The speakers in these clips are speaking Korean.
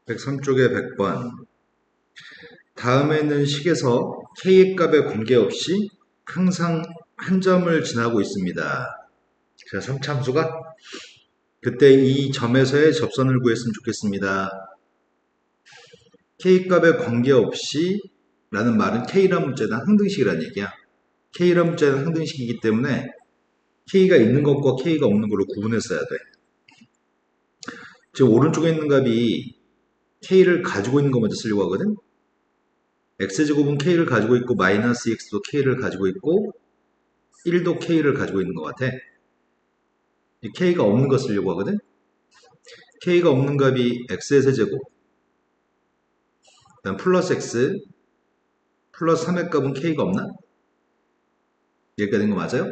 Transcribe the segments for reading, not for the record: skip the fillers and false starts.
103쪽에 100번. 다음에는 식에서 k의 값에 관계없이 항상 한 점을 지나고 있습니다. 자, 3참수가 그때 이 점에서의 접선을 구했으면 좋겠습니다. k 값에 관계없이 라는 말은 k라는 문자는 항등식이라는 얘기야. k라는 문자는 항등식이기 때문에 k가 있는 것과 k가 없는 걸로 구분했어야 돼. 지금 오른쪽에 있는 값이 k를 가지고 있는 거 먼저 쓰려고 하거든. x제곱은 k를 가지고 있고 마이너스 x도 k를 가지고 있고 1도 k를 가지고 있는 것 같아. k가 없는 거 쓰려고 하거든. k가 없는 값이 x의 세제곱 그다음 플러스 x 플러스 3의 값은 k가 없나? 이렇게 된 거 맞아요?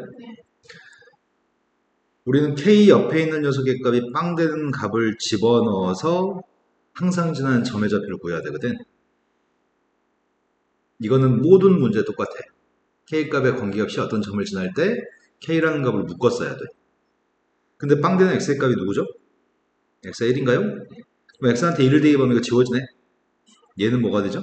우리는 k 옆에 있는 녀석의 값이 빵 되는 값을 집어넣어서 항상 지나는 점의 좌표를 구해야 되거든. 이거는 모든 문제 똑같아. k 값에 관계없이 어떤 점을 지날 때 k라는 값을 묶었어야 돼. 근데 빵 되는 x의 값이 누구죠? x가 1인가요? 그럼 x한테 1을 대입하면 이거 지워지네. 얘는 뭐가 되죠?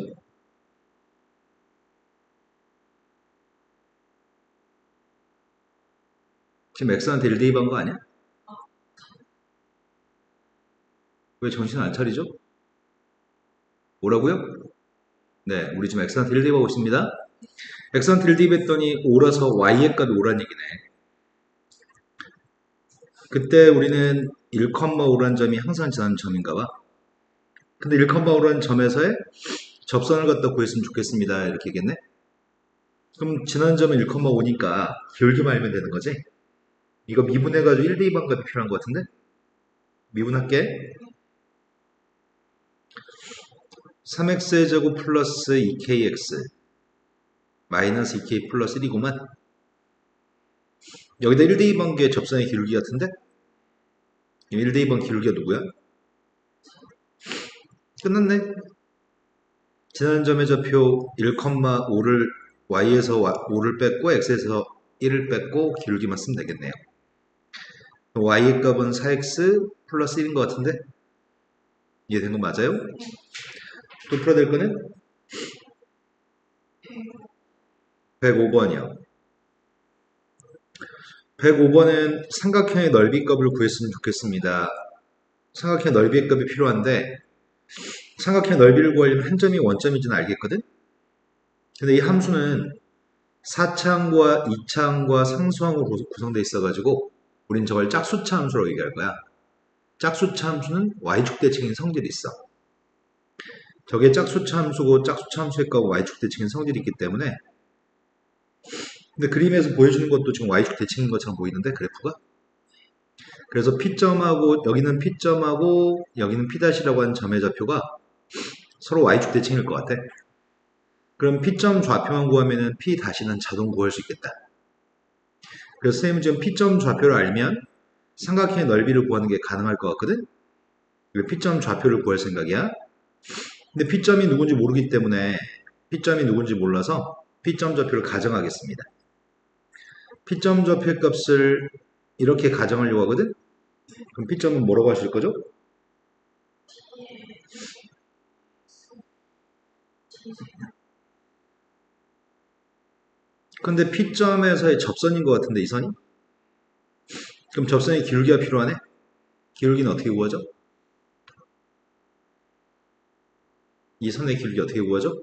지금 x한테 1 대입한 거 아니야? 왜 정신 안 차리죠? 뭐라고요? 네, 우리 지금 x한테 1 대입하고 있습니다. x한테 1 대입했더니 5라서 y의 값이 5란 얘기네. 그때 우리는 1,5란 점이 항상 지나는 점인가 봐. 근데 1,5란 점에서의 접선을 갖다 구했으면 좋겠습니다. 이렇게 얘기했네. 그럼 지난 점은 1,5니까 기울기만 알면 되는 거지? 이거 미분해가지고 1 대입한 값이 필요한 것 같은데? 미분할게. 3x의 제곱 플러스 2kx 마이너스 2k 플러스 1이구만. 여기다 1 대입한 게 접선의 기울기 같은데? 1 대입한 기울기가 누구야? 끝났네. 지난 점의 좌표 1,5를 y에서 5를 뺐고 x에서 1을 뺐고 기울기만 쓰면 되겠네요. y의 값은 4x 플러스 1인 것 같은데? 이해된 거 맞아요? 또 풀어야 될 거는? 105번이요. 105번은 삼각형의 넓이 값을 구했으면 좋겠습니다. 삼각형의 넓이의 값이 필요한데 삼각형의 넓이를 구하려면 한 점이 원점인지는 알겠거든? 근데 이 함수는 4차항과 2차항과 상수항으로 구성되어 있어가지고 우린 저걸 짝수차 함수라고 얘기할 거야. 짝수차 함수는 y축 대칭인 성질이 있어. 저게 짝수차 함수고 짝수차 함수의 값은 y축 대칭인 성질이 있기 때문에 근데 그림에서 보여주는 것도 지금 y축 대칭인 것처럼 보이는데 그래프가 그래서 P점하고 여기는 P점하고 여기는 P'라고 하는 점의 좌표가 서로 y축 대칭일 것 같아. 그럼 P점 좌표만 구하면은 P'는 자동 구할 수 있겠다. 그래서 선생님은 지금 P점 좌표를 알면 삼각형의 넓이를 구하는 게 가능할 것 같거든? P점 좌표를 구할 생각이야. 근데 P점이 누군지 모르기 때문에 P점이 누군지 몰라서 P점 좌표를 가정하겠습니다. P점 좌표의 값을 이렇게 가정하려고 하거든? 그럼 P점은 뭐라고 하실 거죠? 근데 P점에서의 접선인 것 같은데 이 선이? 그럼 접선의 기울기가 필요하네? 기울기는 어떻게 구하죠? 이 선의 기울기 어떻게 구하죠?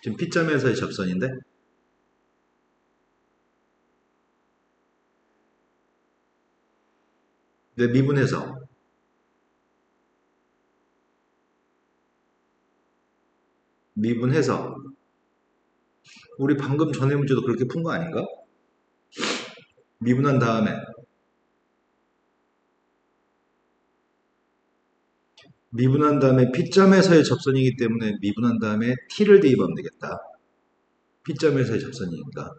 지금 P점에서의 접선인데 미분해서 우리 방금 전에 문제도 그렇게 푼 거 아닌가? 미분한 다음에 P점에서의 접선이기 때문에 미분한 다음에 T를 대입하면 되겠다. P점에서의 접선이니까.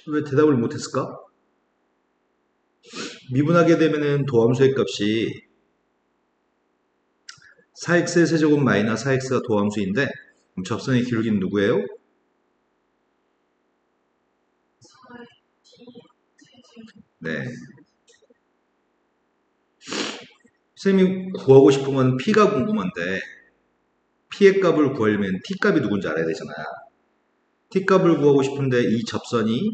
왜 대답을 못했을까? 미분하게 되면은 도함수의 값이 4x의 세제곱 마이너스 4x가 도함수인데 그럼 접선의 기울기는 누구예요? 네. 선생님이 구하고 싶은 건 P가 궁금한데 P의 값을 구하려면 T 값이 누군지 알아야 되잖아요. T 값을 구하고 싶은데 이 접선이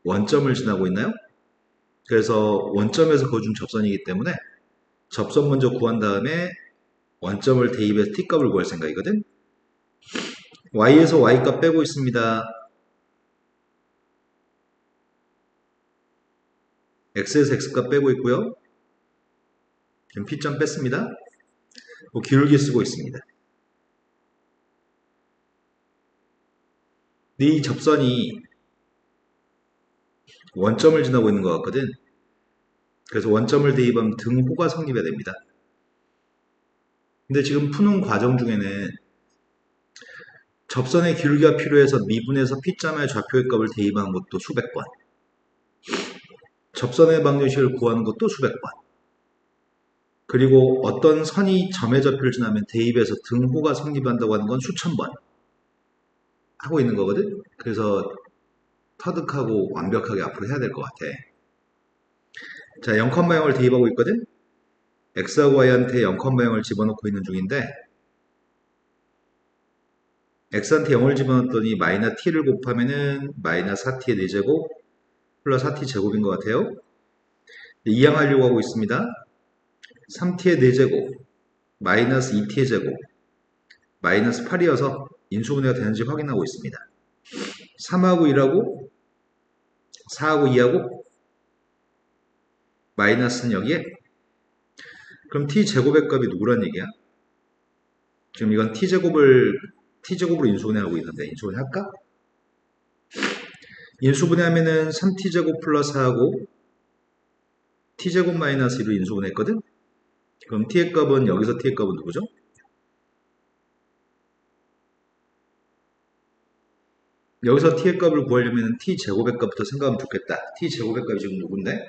원점을 지나고 있나요? 그래서 원점에서 그어준 접선이기 때문에 접선 먼저 구한 다음에 원점을 대입해서 T 값을 구할 생각이거든. Y에서 Y 값 빼고 있습니다. X에서 X 값 빼고 있고요. 지금 P점 뺐습니다. 기울기 쓰고 있습니다. 이 접선이 원점을 지나고 있는 것 같거든. 그래서 원점을 대입하면 등호가 성립해야 됩니다. 근데 지금 푸는 과정 중에는 접선의 기울기가 필요해서 미분해서 P점의 좌표의 값을 대입하는 것도 수백 번, 접선의 방정식을 구하는 것도 수백 번, 그리고 어떤 선이 점의 좌표를 지나면 대입해서 등호가 성립한다고 하는 건 수천 번 하고 있는 거거든. 그래서 터득하고 완벽하게 앞으로 해야 될 것 같아. 자, 0,0을 대입하고 있거든. x하고 y한테 0,0을 집어넣고 있는 중인데 x한테 0을 집어넣었더니 마이너스 t를 곱하면은 마이너스 4t의 4제곱 플러스 4t 제곱인 것 같아요. 이항하려고 하고 있습니다. 3t의 4제곱 마이너스 2t의 제곱 마이너스 8이어서 인수분해가 되는지 확인하고 있습니다. 3하고 1하고 4하고 2하고 마이너스는 여기에. 그럼 t제곱의 값이 누구란 얘기야? 지금 이건 t제곱으로 인수분해하고 있는데 인수분해 할까? 인수분해하면은 3t제곱 플러스 4하고 t제곱 마이너스 1로 인수분해했거든? 그럼 t의 값은 여기서 t의 값은 누구죠? 여기서 t의 값을 구하려면 t제곱의 값부터 생각하면 좋겠다. t제곱의 값이 지금 누군데?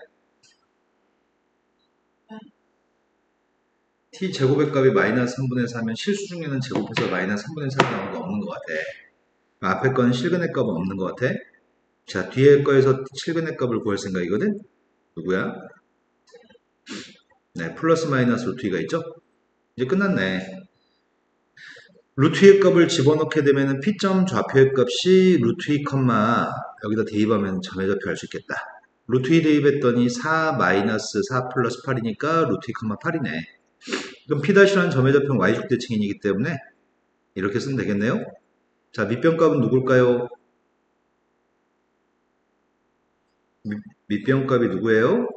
t제곱의 값이 마이너스 3분의 4면 실수 중에는 제곱해서 마이너스 3분의 4가 나오는 거 없는 것 같아. 앞에 거는 실근의 값은 없는 것 같아. 자, 뒤에 거에서 실근의 값을 구할 생각이거든? 누구야? 네, 플러스 마이너스 루트 2가 있죠? 이제 끝났네. 루트 2의 값을 집어넣게 되면 P점 좌표의 값이 루트 2, 여기다 대입하면 점의 좌표 할 수 있겠다. 루트 2 대입했더니 4 마이너스 4 플러스 8이니까 루트 2, 8이네. 그럼 P'라는 점의 좌표는 Y축 대칭이기 때문에 이렇게 쓰면 되겠네요. 자, 밑변값은 누굴까요? 밑변값이 누구예요?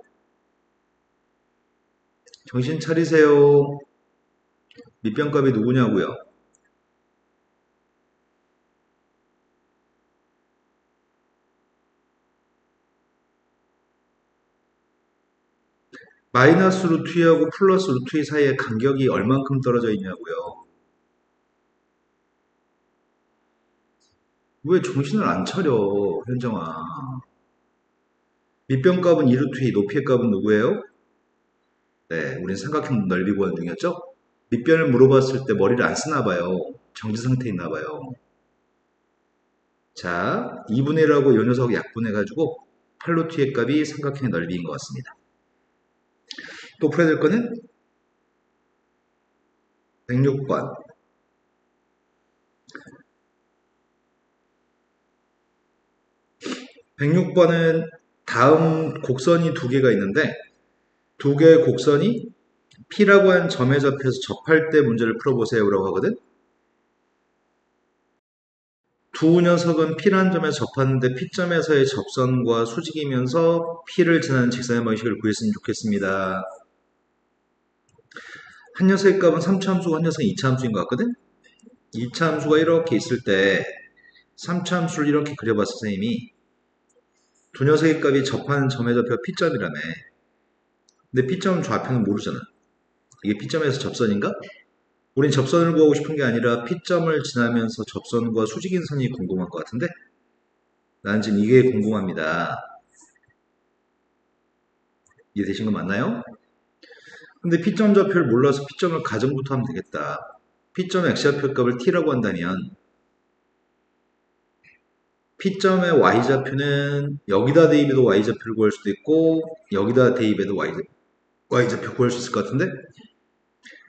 정신 차리세요. 밑변값이 누구냐고요? 마이너스 루트 2하고 플러스 루트 2 사이에 간격이 얼만큼 떨어져 있냐고요. 왜 정신을 안 차려, 현정아. 밑변값은 2루트 2, 높이의 값은 누구예요? 네, 우린 삼각형 넓이 구하는 중이었죠? 밑변을 물어봤을 때 머리를 안 쓰나 봐요. 정지 상태에 있나 봐요. 자, 2분의 1하고 요 녀석 약분해가지고 8루트 2의 값이 삼각형의 넓이인 것 같습니다. 또 풀어야 될 거는 106번. 106번은 다음 곡선이 두 개가 있는데 두 개의 곡선이 P라고 하는 점에 접해서 접할 때 문제를 풀어보세요 라고 하거든. 두 녀석은 P라는 점에 접하는데 P점에서의 접선과 수직이면서 P를 지나는 직선의 방식을 구했으면 좋겠습니다. 한 녀석의 값은 3차 함수고 한 녀석은 2차 함수인 것 같거든. 2차 함수가 이렇게 있을 때 3차 함수를 이렇게 그려봤어 선생님이. 두 녀석의 값이 접하는 점의 좌표가 P점이라며. 근데 P점 좌표는 모르잖아. 이게 P점에서 접선인가? 우린 접선을 구하고 싶은 게 아니라 P점을 지나면서 접선과 수직인 선이 궁금한 것 같은데? 나는 지금 이게 궁금합니다. 이해되신 거 맞나요? 근데 P점 좌표를 몰라서 P점을 가정부터 하면 되겠다. P점의 X좌표 값을 T라고 한다면 P점의 Y좌표는 여기다 대입해도 Y좌표를 구할 수도 있고 여기다 대입해도 Y좌표 y좌표 구할 수 있을 것 같은데?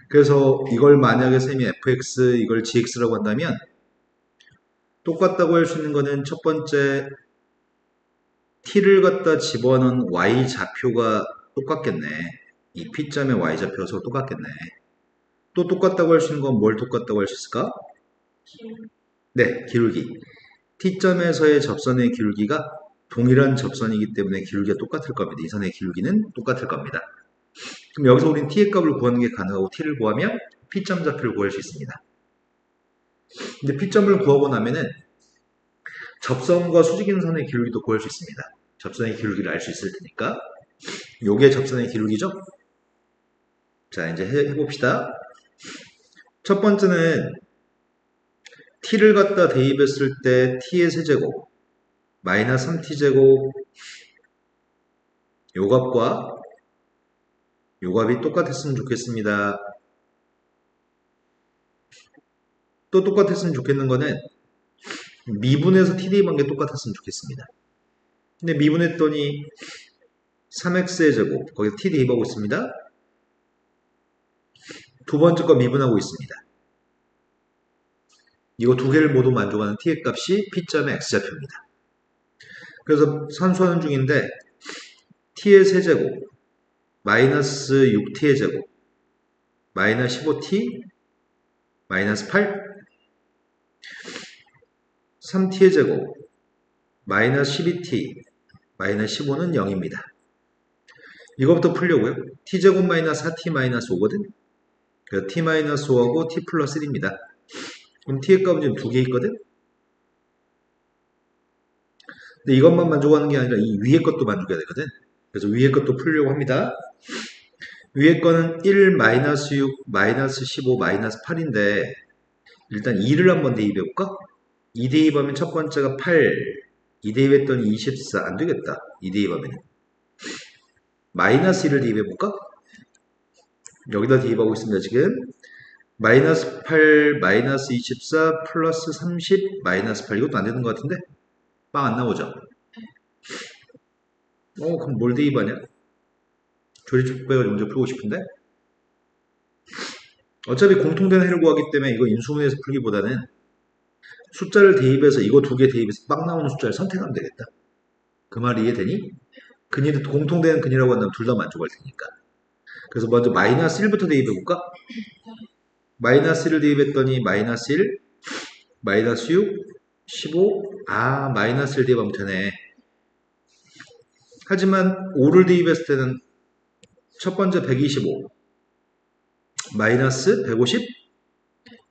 그래서 이걸 만약에 쌤이 fx, 이걸 gx라고 한다면 똑같다고 할 수 있는 거는 첫 번째 t를 갖다 집어넣은 y좌표가 똑같겠네. 이 p점의 y좌표가 똑같겠네. 또 똑같다고 할 수 있는 건 뭘 똑같다고 할 수 있을까? 네, 기울기. t점에서의 접선의 기울기가 동일한 접선이기 때문에 기울기가 똑같을 겁니다. 이 선의 기울기는 똑같을 겁니다. 그럼 여기서 우리는 t의 값을 구하는 게 가능하고 t를 구하면 p점 좌표를 구할 수 있습니다. 근데 p점을 구하고 나면은 접선과 수직인선의 기울기도 구할 수 있습니다. 접선의 기울기를 알 수 있을 테니까. 요게 접선의 기울기죠? 자, 이제 해봅시다. 첫 번째는 t를 갖다 대입했을 때 t의 세제곱 마이너스 3t제곱 요 값과 요 값이 똑같았으면 좋겠습니다. 또 똑같았으면 좋겠는 거는 미분해서 t 대입한 게 똑같았으면 좋겠습니다. 근데 미분했더니 3x의 제곱 거기서 t 대입하고 있습니다. 두 번째 거 미분하고 있습니다. 이거 두 개를 모두 만족하는 t의 값이 p점의 x좌표입니다. 그래서 산수하는 중인데 t의 세제곱 마이너스 6t의 제곱 마이너스 15t 마이너스 8 3t의 제곱 마이너스 12t 마이너스 15는 0입니다. 이것부터 풀려고요. t제곱 마이너스 4t 마이너스 5거든. 그래서 t 마이너스 5하고 t 플러스 1입니다. 그럼 t의 값은 지금 두 개 있거든. 근데 이것만 만족하는 게 아니라 이 위에 것도 만족해야 되거든. 그래서 위에 것도 풀려고 합니다. 위에 거는 1, 마이너스 6, 마이너스 15, 마이너스 8인데 일단 2를 한번 대입해볼까? 2 대입하면 첫 번째가 8, 2 대입했더니 24, 안 되겠다. 2 대입하면 마이너스 1을 대입해볼까? 여기다 대입하고 있습니다. 지금 마이너스 8, 마이너스 24, 플러스 30, 마이너스 8 이것도 안 되는 것 같은데? 빵 안 나오죠? 그럼 뭘 대입하냐? 조리축배가 먼저 풀고 싶은데? 어차피 공통된 해를 구하기 때문에 이거 인수분해에서 풀기보다는 숫자를 대입해서 이거 두 개 대입해서 빵 나오는 숫자를 선택하면 되겠다. 그 말이 이해되니? 근이 공통되는 근이라고 한다면 둘 다 만족할 테니까. 그래서 먼저 마이너스 1부터 대입해볼까? 마이너스 1을 대입했더니 마이너스 1, 마이너스 6, 15, 마이너스 1 대입하면 되네. 하지만 5를 대입했을 때는 첫 번째 125, 마이너스 150,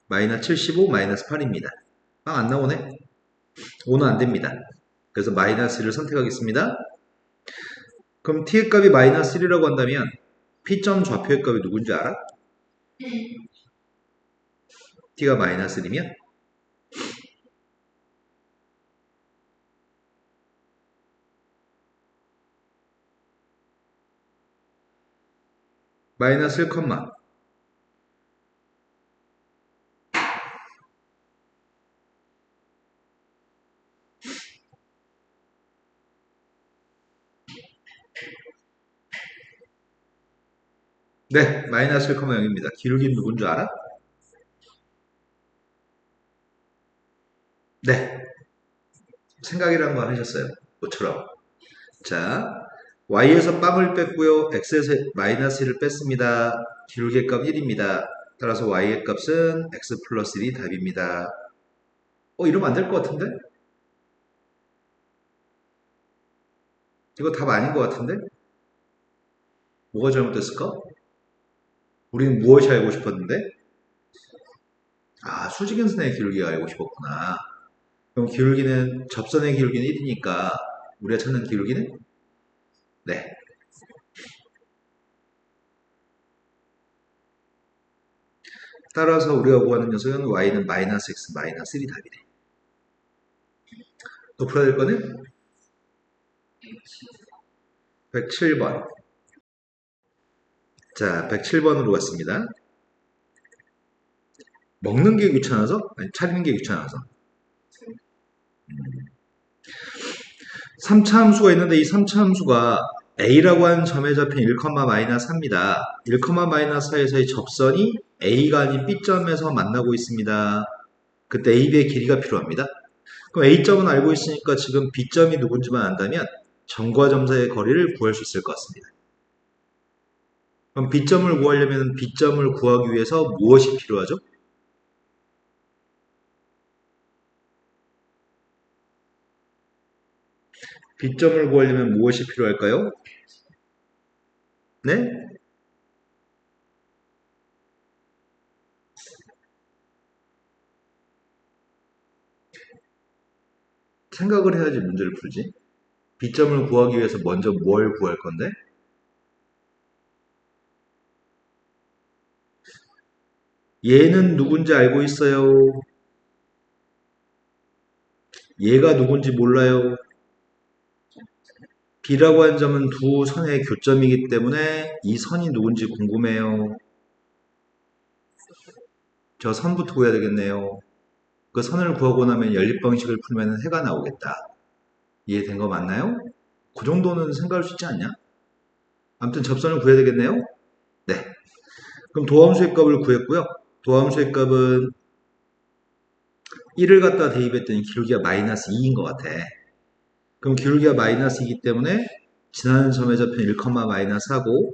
마이너스 75, 마이너스 8입니다. 빵 안 나오네? 5는 안 됩니다. 그래서 마이너스 1을 선택하겠습니다. 그럼 t의 값이 마이너스 1이라고 한다면 p점 좌표의 값이 누군지 알아? t가 마이너스 1이면 마이너스 1, 네, 마이너스 1, 0입니다. 기울기는 누군 줄 알아? 네, 생각이란 거 하셨어요. 뭐처럼. 자, y에서 빵을 뺐고요. x에서 마이너스 1을 뺐습니다. 기울기의 값 1입니다. 따라서 y의 값은 x 플러스 1이 답입니다. 이러면 안 될 것 같은데? 이거 답 아닌 것 같은데? 뭐가 잘못됐을까? 우리는 무엇이 알고 싶었는데? 수직인선의 기울기가 알고 싶었구나. 그럼 기울기는 접선의 기울기는 1이니까 우리가 찾는 기울기는? 네. 따라서 우리가 구하는 녀석은 y는 마이너스 x 마이너스 1이 답이네. 또 풀어야 될 거는? 107번. 자, 107번으로 갔습니다. 먹는 게 귀찮아서? 아니, 차리는 게 귀찮아서. 3차 함수가 있는데 이 3차 함수가 A라고 하는 점에 잡힌 1, 마이너스 4입니다. 1, 마이너스 4에서의 접선이 A가 아닌 B점에서 만나고 있습니다. 그때 AB의 길이가 필요합니다. 그럼 A점은 알고 있으니까 지금 B점이 누군지만 안다면 점과 점 사이의 거리를 구할 수 있을 것 같습니다. 그럼 B점을 구하려면 B점을 구하기 위해서 무엇이 필요하죠? B점을 구하려면 무엇이 필요할까요? 네? 생각을 해야지 문제를 풀지. B점을 구하기 위해서 먼저 뭘 구할 건데? 얘는 누군지 알고 있어요. 얘가 누군지 몰라요. B라고 하는 점은 두 선의 교점이기 때문에 이 선이 누군지 궁금해요. 저 선부터 구해야 되겠네요. 그 선을 구하고 나면 연립 방식을 풀면 해가 나오겠다. 이해된 거 맞나요? 그 정도는 생각할 수 있지 않냐? 아무튼 접선을 구해야 되겠네요. 네. 그럼 도함수의 값을 구했고요. 도함수의 값은 1을 갖다 대입했더니 기울기가 마이너스 2인 것 같아. 그럼 기울기가 마이너스 2이기 때문에 지나는 점에 잡힌 1, 마이너스 하고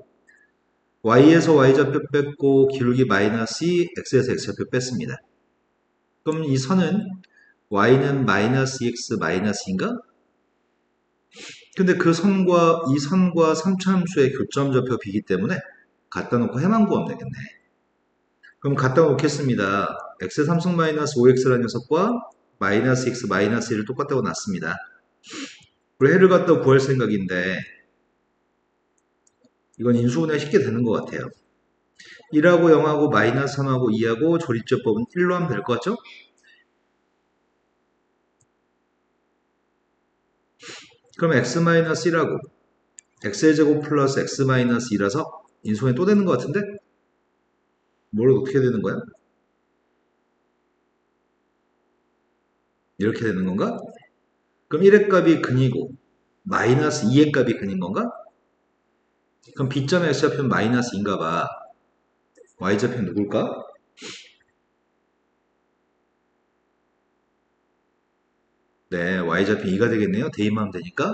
y에서 y좌표 뺐고 기울기 마이너스 2, x에서 x좌표 뺐습니다. 그럼 이 선은 y는 마이너스 2x 마이너스인가? 근데 그 선과 이 선과 3차함수의 교점좌표 비기 때문에 갖다 놓고 해만 구하면 되겠네. 그럼 갖다 놓겠습니다. x 3승 마이너스 5x라는 녀석과 마이너스 x 마이너스 1을 똑같다고 놨습니다. 그리고 해를 갖다 구할 생각인데 이건 인수분해 쉽게 되는 것 같아요. 1하고 0하고 마이너스 3하고 2하고 조립제법은 1로 하면 될 것 같죠? 그럼 x-1하고 x의 제곱 플러스 x-2라서 인수분해 또 되는 것 같은데? 뭘 어떻게 되는 거야? 이렇게 되는 건가? 그럼 1의 값이 근이고 마이너스 2의 값이 근인 건가? 그럼 B점의 X좌표는 마이너스 2인가 봐. Y좌표는 누굴까? 네, Y좌표 2가 되겠네요. 대입하면 되니까.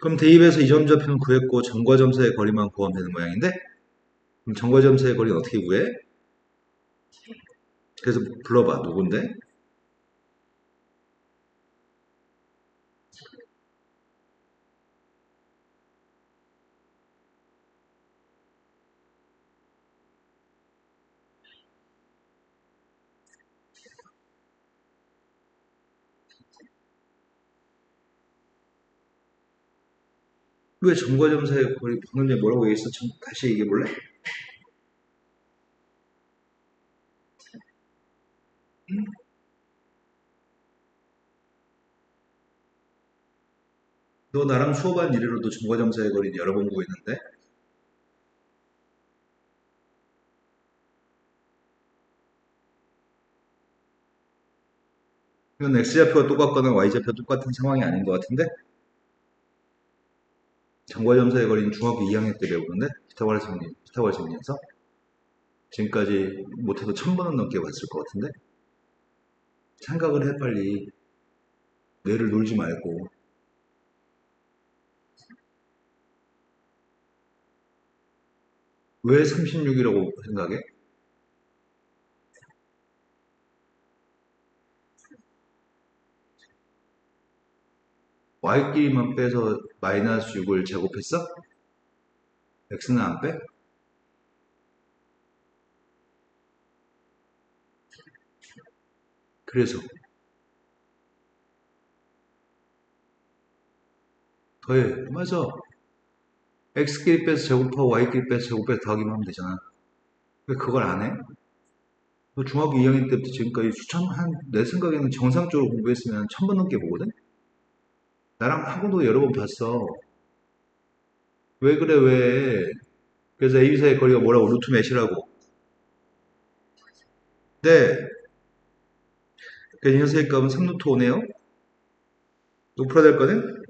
그럼 대입해서 이 점 좌표는 구했고 점과 점 사이의 거리만 구하면 되는 모양인데 그럼 점과 점 사이의 거리는 어떻게 구해? 그래서 불러봐. 누군데? 왜 점과 점 사이의 거리 방금 전에 뭐라고 얘기했어? 다시 얘기해 볼래? 너 나랑 수업한 이래로도 점과 점 사이의 거리는 여러 번 구했는데 이건 X좌표가 똑같거나 Y좌표가 똑같은 상황이 아닌 것 같은데 점과 점 사이의 거리는 중학교 2학년 때 배우는데 피타고라스 정리에서 지금까지 못해도 1000번은 넘게 봤을 것 같은데 생각을 해 빨리 뇌를 놀지 말고 왜 36이라고 생각해? y끼리만 빼서 마이너스 6을 제곱했어? x는 안 빼? 그래서 더해 맞아 x끼리 빼서 제곱하고 y끼리 빼서 제곱해서 더하기만 하면 되잖아 왜 그걸 안 해? 너 중학교 2학년 때부터 지금까지 내 생각에는 정상적으로 공부했으면 1000번 넘게 보거든? 나랑 학원도 여러 번 봤어 왜 그래 왜 그래서 a b 사이의 거리가 뭐라고 루트 몇이라고 네 그래서 이 녀석의 값은 3루트 5네요 또 풀어야 될 거는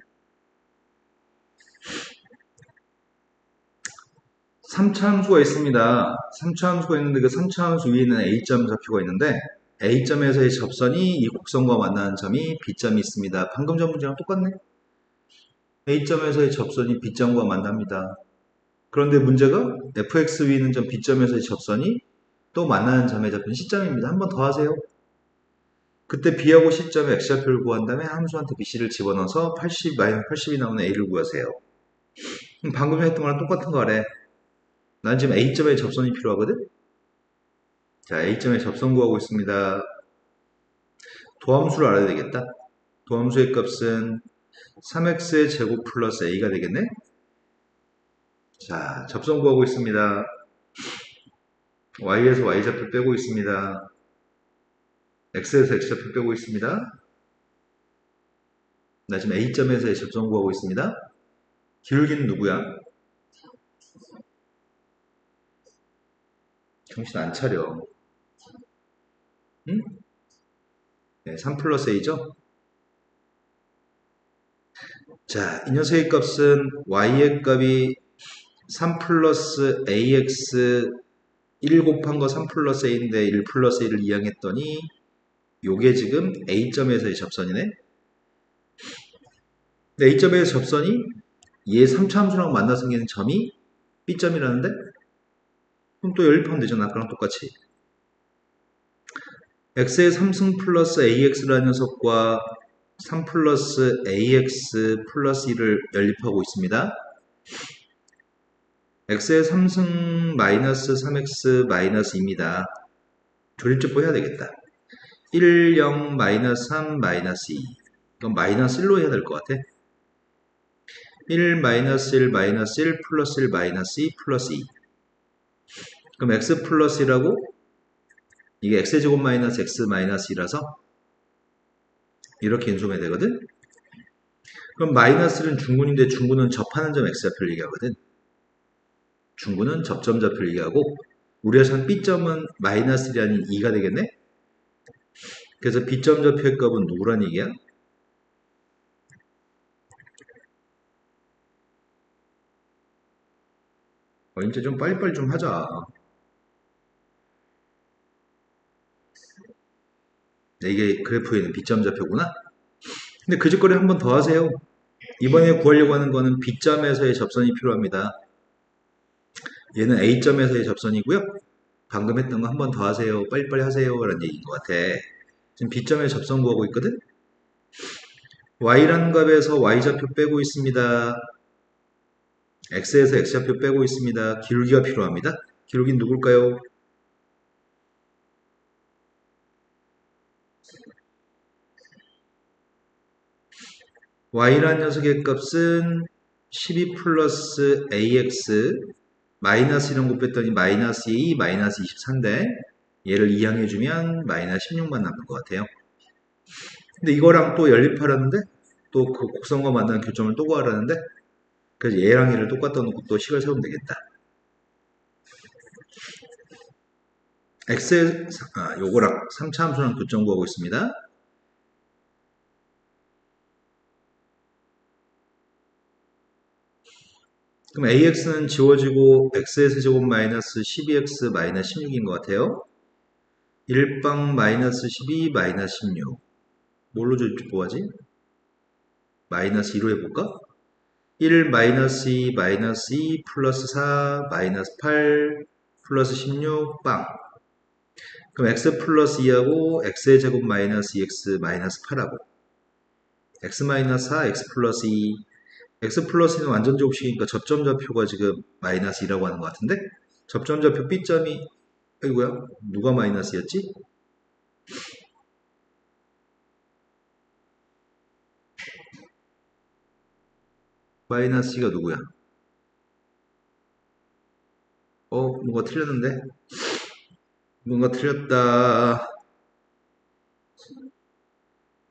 3차함수가 있습니다. 3차함수가 있는데 그 3차함수 위에는 A점 좌표가 있는데 A점에서의 접선이 이 곡선과 만나는 점이 B점이 있습니다. 방금 전 문제랑 똑같네. A점에서의 접선이 B점과 만납니다. 그런데 문제가 fx 위에 있는 점 B점에서의 접선이 또 만나는 점의 좌표는 C점입니다. 한 번 더 하세요. 그때 B하고 C점의 X좌표를 구한 다음에 함수한테 BC를 집어넣어서 80, 마이너스 80이 나오는 A를 구하세요. 그럼 방금 했던 거랑 똑같은 거래. 난 지금 A점에 접선이 필요하거든? 자, A점에 접선 구하고 있습니다. 도함수를 알아야 되겠다. 도함수의 값은 3x의 제곱 플러스 a가 되겠네? 자, 접선 구하고 있습니다. y에서 y좌표 빼고 있습니다. x에서 x좌표 빼고 있습니다. 나 지금 A점에서의 접선 구하고 있습니다. 기울기는 누구야? 정신 안 차려. 응? 네, 3 플러스 a죠? 자, 이 녀석의 값은 y의 값이 3 플러스 ax 1 곱한 거 3 플러스 a인데 1 플러스 a를 이항했더니 요게 지금 A점에서의 접선이네. 근데 A점에서 접선이 얘 3차 함수랑 만나 생기는 점이 B점이라는데? 그럼 또 연립하면 되잖아. 아까랑 똑같이. x의 3승 플러스 ax라는 녀석과 3 플러스 ax 플러스 1을 연립하고 있습니다. x의 3승 마이너스 3x 마이너스 2입니다. 조립제법 해야 되겠다. 1, 0, 마이너스 3, 마이너스 2. 이건 마이너스 1로 해야 될 것 같아. 1, 마이너스 1, 마이너스 1, 플러스 1, 마이너스 2, 플러스 2. 그럼 x 플러스 1하고 이게 x제곱 마이너스 x 마이너스 2라서 이렇게 인수하면 되거든? 그럼 마이너스 1은 중군인데 중군은 접하는 점 x좌표를 얘기하거든. 중군은 접점 좌표를 얘기하고 우리가 찾은 b점은 마이너스 1이 아닌 2가 되겠네? 그래서 b점 좌표의 값은 누구란 얘기야? 이제 좀 빨리빨리 좀 하자. 이게 그래프에는 b점 좌표구나? 근데 그 짓거리 한 번 더 하세요. 이번에 구하려고 하는 거는 b점에서의 접선이 필요합니다. 얘는 a점에서의 접선이고요. 방금 했던 거 한 번 더 하세요. 빨리빨리 하세요. 라는 얘기인 것 같아. 지금 b점에 접선 구하고 있거든? y라는 값에서 y좌표 빼고 있습니다. x에서 x좌표 빼고 있습니다. 기울기가 필요합니다. 기울기는 누굴까요? y라는 녀석의 값은 12 플러스 ax 마이너스 이런 거 뺐더니 마이너스 2, 마이너스 24인데 얘를 이항해주면 마이너스 16만 남는 것 같아요. 근데 이거랑 또 연립하라는데 또 그 곡선과 만나는 교점을 또 구하라는데 그래서 얘랑 얘를 똑같다 놓고 또 식을 세우면 되겠다. x의 요거랑 3차 함수랑 교점 구하고 있습니다. 그럼 ax는 지워지고 x의 세제곱 마이너스 12x 마이너스 16인 것 같아요. 1빵 마이너스 12 마이너스 16 뭘로 조립하지? 마이너스 2로 해볼까? 1 마이너스 2 마이너스 2 플러스 4 마이너스 8 플러스 16 빵. 그럼 x 플러스 2하고 x의 제곱 마이너스 2x 마이너스 8하고 x 마이너스 4 x 플러스 2 x 플러스 2는 완전 제곱식이니까 접점 좌표가 지금 마이너스 2라고 하는 것 같은데 접점 좌표 b점이 아이고야 누가 마이너스였지? 마이너스 2가 누구야? 뭔가 틀렸는데? 뭔가 틀렸다.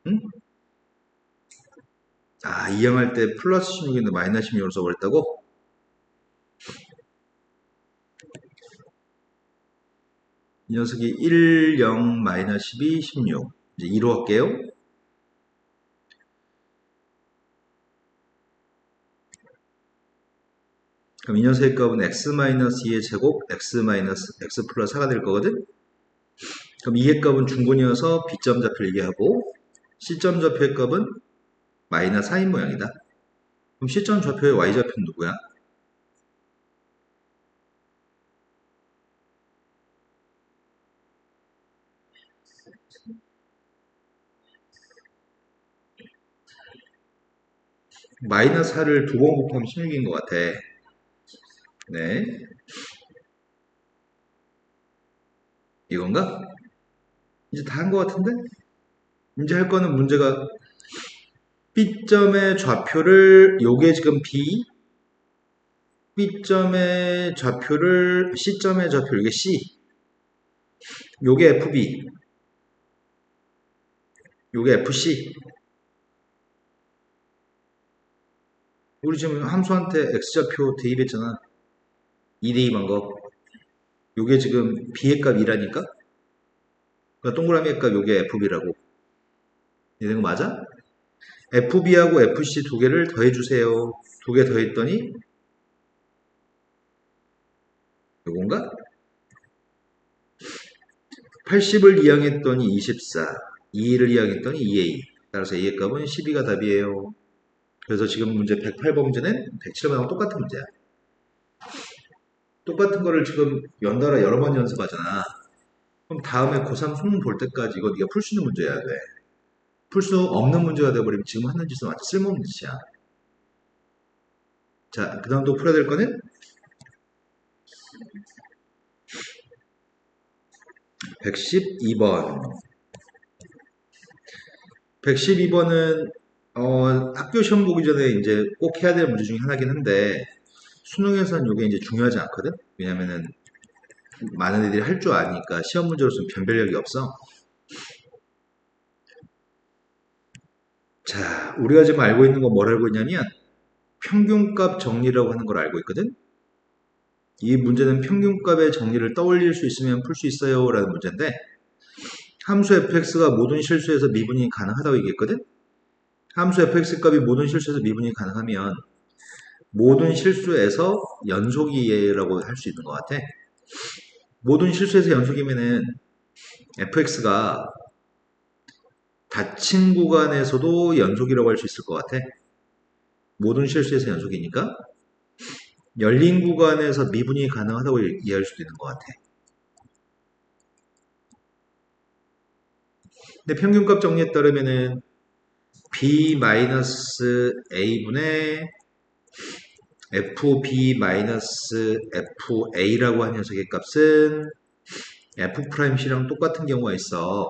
응? 이항할 때 플러스 16인데 마이너스 16으로 써버렸다고? 이 녀석이 1, 0, 마이너스 12, 16. 이제 2로 할게요. 그럼 이 녀석의 값은 x-2의 제곱 x 플러스 4가 될 거거든? 그럼 2의 값은 중근이어서 b점 좌표를 얘기하고 c점 좌표의 값은 마이너스 4인 모양이다. 그럼 c점 좌표의 y좌표는 누구야? 마이너스 4를 두 번 곱하면 16인 것 같아. 네. 이건가? 이제 다 한 것 같은데? 이제 할 거는 문제가 B점의 좌표를 요게 지금 B점의 좌표를 C점의 좌표 이게 C 요게 FB 요게 FC 우리 지금 함수한테 X좌표 대입했잖아 2 대입한 거 요게 지금 B의 값 2라니까 그러니까 동그라미의 값 요게 FB라고 이해된 거 맞아? FB하고 FC 두 개를 더해주세요 두 개 더했더니 요건가? 80을 이항했더니 24 2를 이항했더니 2A 따라서 A의 값은 12가 답이에요 그래서 지금 문제 108번 문제는 107번하고 똑같은 문제야. 똑같은 거를 지금 연달아 여러 번 연습하잖아. 그럼 다음에 고3 수능 볼 때까지 이거 네가 풀 수 있는 문제여야 돼. 풀 수 없는 문제가 돼버리면 지금 하는 짓은 완전 쓸모없는 짓이야. 자, 그 다음 또 풀어야 될 거는 112번. 112번은 학교 시험 보기 전에 이제 꼭 해야 될 문제 중에 하나긴 한데 수능에서는 이게 이제 중요하지 않거든. 왜냐면은 많은 애들이 할 줄 아니까 시험 문제로서는 변별력이 없어. 자, 우리가 지금 알고 있는 건 뭘 알고 있냐면 평균값 정리라고 하는 걸 알고 있거든. 이 문제는 평균값의 정리를 떠올릴 수 있으면 풀 수 있어요 라는 문제인데 함수 fx가 모든 실수에서 미분이 가능하다고 얘기했거든. 함수 fx 값이 모든 실수에서 미분이 가능하면 모든 실수에서 연속이라고 할 수 있는 것 같아. 모든 실수에서 연속이면은 fx가 닫힌 구간에서도 연속이라고 할 수 있을 것 같아. 모든 실수에서 연속이니까 열린 구간에서 미분이 가능하다고 이해할 수도 있는 것 같아. 근데 평균값 정리에 따르면은 b-a분의 fb-fa라고 하는 녀석의 값은 f'C랑 똑같은 경우가 있어.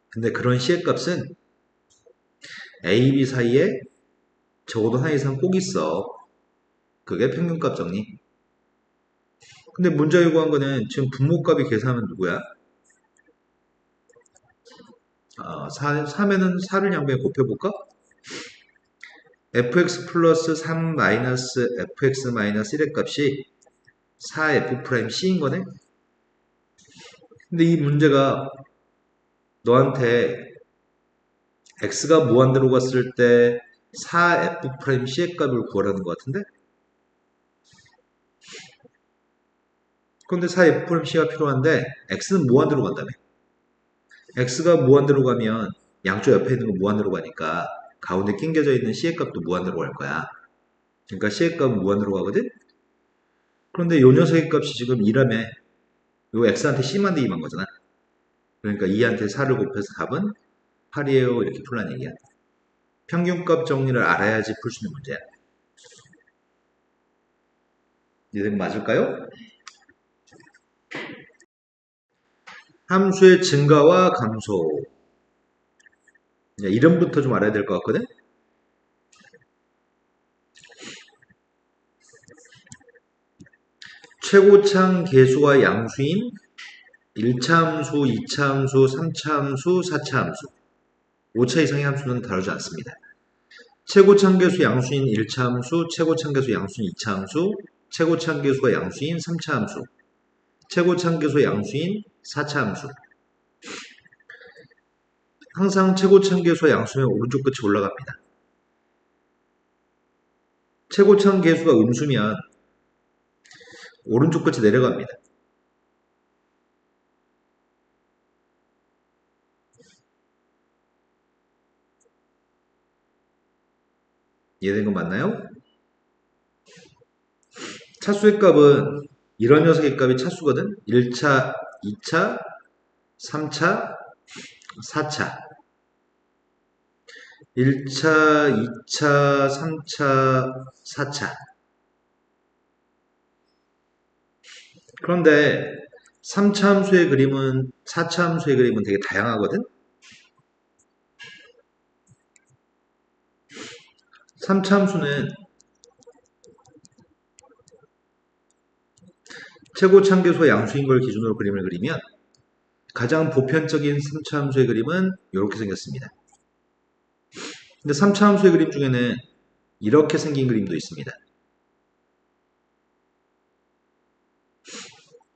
근데 그런 C의 값은 A, B 사이에 적어도 하나 이상 꼭 있어. 그게 평균값 정리. 근데 문제 요구한 거는 지금 분모값이 계산하면 누구야? 3에는 4를 양변에 곱해볼까? fx 플러스 3 마이너스 fx 마이너스 1의 값이 4f'C인 거네? 근데 이 문제가 너한테 x가 무한대로 갔을 때 4f'C의 값을 구하라는 것 같은데? 그런데 4f'C가 필요한데 x는 무한대로 간다며. x가 무한대로 가면 양쪽 옆에 있는 거 무한대로 가니까 가운데 낑겨져 있는 c의 값도 무한대로 갈 거야. 그러니까 c의 값은 무한대로 가거든? 그런데 요 녀석의 값이 지금 2라며 요 x한테 c만 대입한 거잖아. 그러니까 2한테 4를 곱해서 답은 8이에요. 이렇게 풀란 얘기야. 평균값 정리를 알아야지 풀 수 있는 문제야. 이해된 거 맞을까요? 함수의 증가와 감소. 이름부터 좀 알아야 될 것 같거든? 최고창 계수와 양수인 1차 함수, 2차 함수, 3차 함수, 4차 함수. 5차 이상의 함수는 다루지 않습니다. 최고창계수 양수인 1차 함수, 최고창계수 양수인 2차 함수, 최고창계수가 양수인 3차 함수, 최고창계수 양수인 4차 함수. 항상 최고창계수와 양수는 오른쪽 끝이 올라갑니다. 최고창계수가 음수면 오른쪽 끝이 내려갑니다. 이해된 거 맞나요? 차수의 값은 이런 녀석의 값이 차수거든. 1차, 2차, 3차, 4차. 1차, 2차, 3차, 4차. 그런데 3차 함수의 그림은 4차 함수의 그림은 되게 다양하거든. 3차 함수는 최고 참계수와 양수인 걸 기준으로 그림을 그리면 가장 보편적인 3차 함수의 그림은 이렇게 생겼습니다. 근데 3차 함수의 그림 중에는 이렇게 생긴 그림도 있습니다.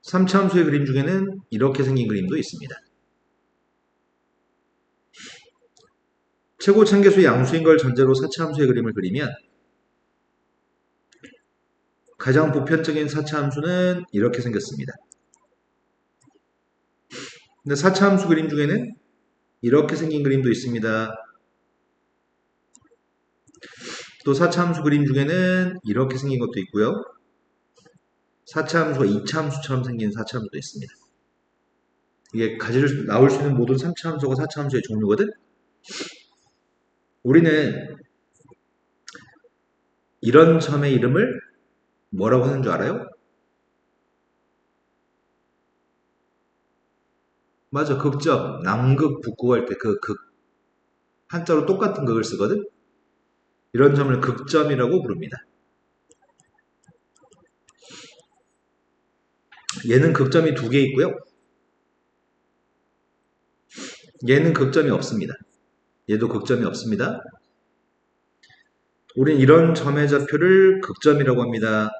3차 함수의 그림 중에는 이렇게 생긴 그림도 있습니다. 최고 참계수 양수인 걸 전제로 4차 함수의 그림을 그리면 가장 보편적인 4차 함수는 이렇게 생겼습니다. 근데 4차 함수 그림 중에는 이렇게 생긴 그림도 있습니다. 또 4차 함수 그림 중에는 이렇게 생긴 것도 있고요. 4차 함수가 2차 함수처럼 생긴 4차 함수도 있습니다. 이게 나올 수 있는 모든 3차 함수가 4차 함수의 종류거든. 우리는 이런 점의 이름을 뭐라고 하는 줄 알아요? 맞아, 극점. 남극, 북극 할 때 그 극. 한자로 똑같은 극을 쓰거든. 이런 점을 극점이라고 부릅니다. 얘는 극점이 2개 있고요. 얘는 극점이 없습니다. 얘도 극점이 없습니다. 우린 이런 점의 좌표를 극점이라고 합니다.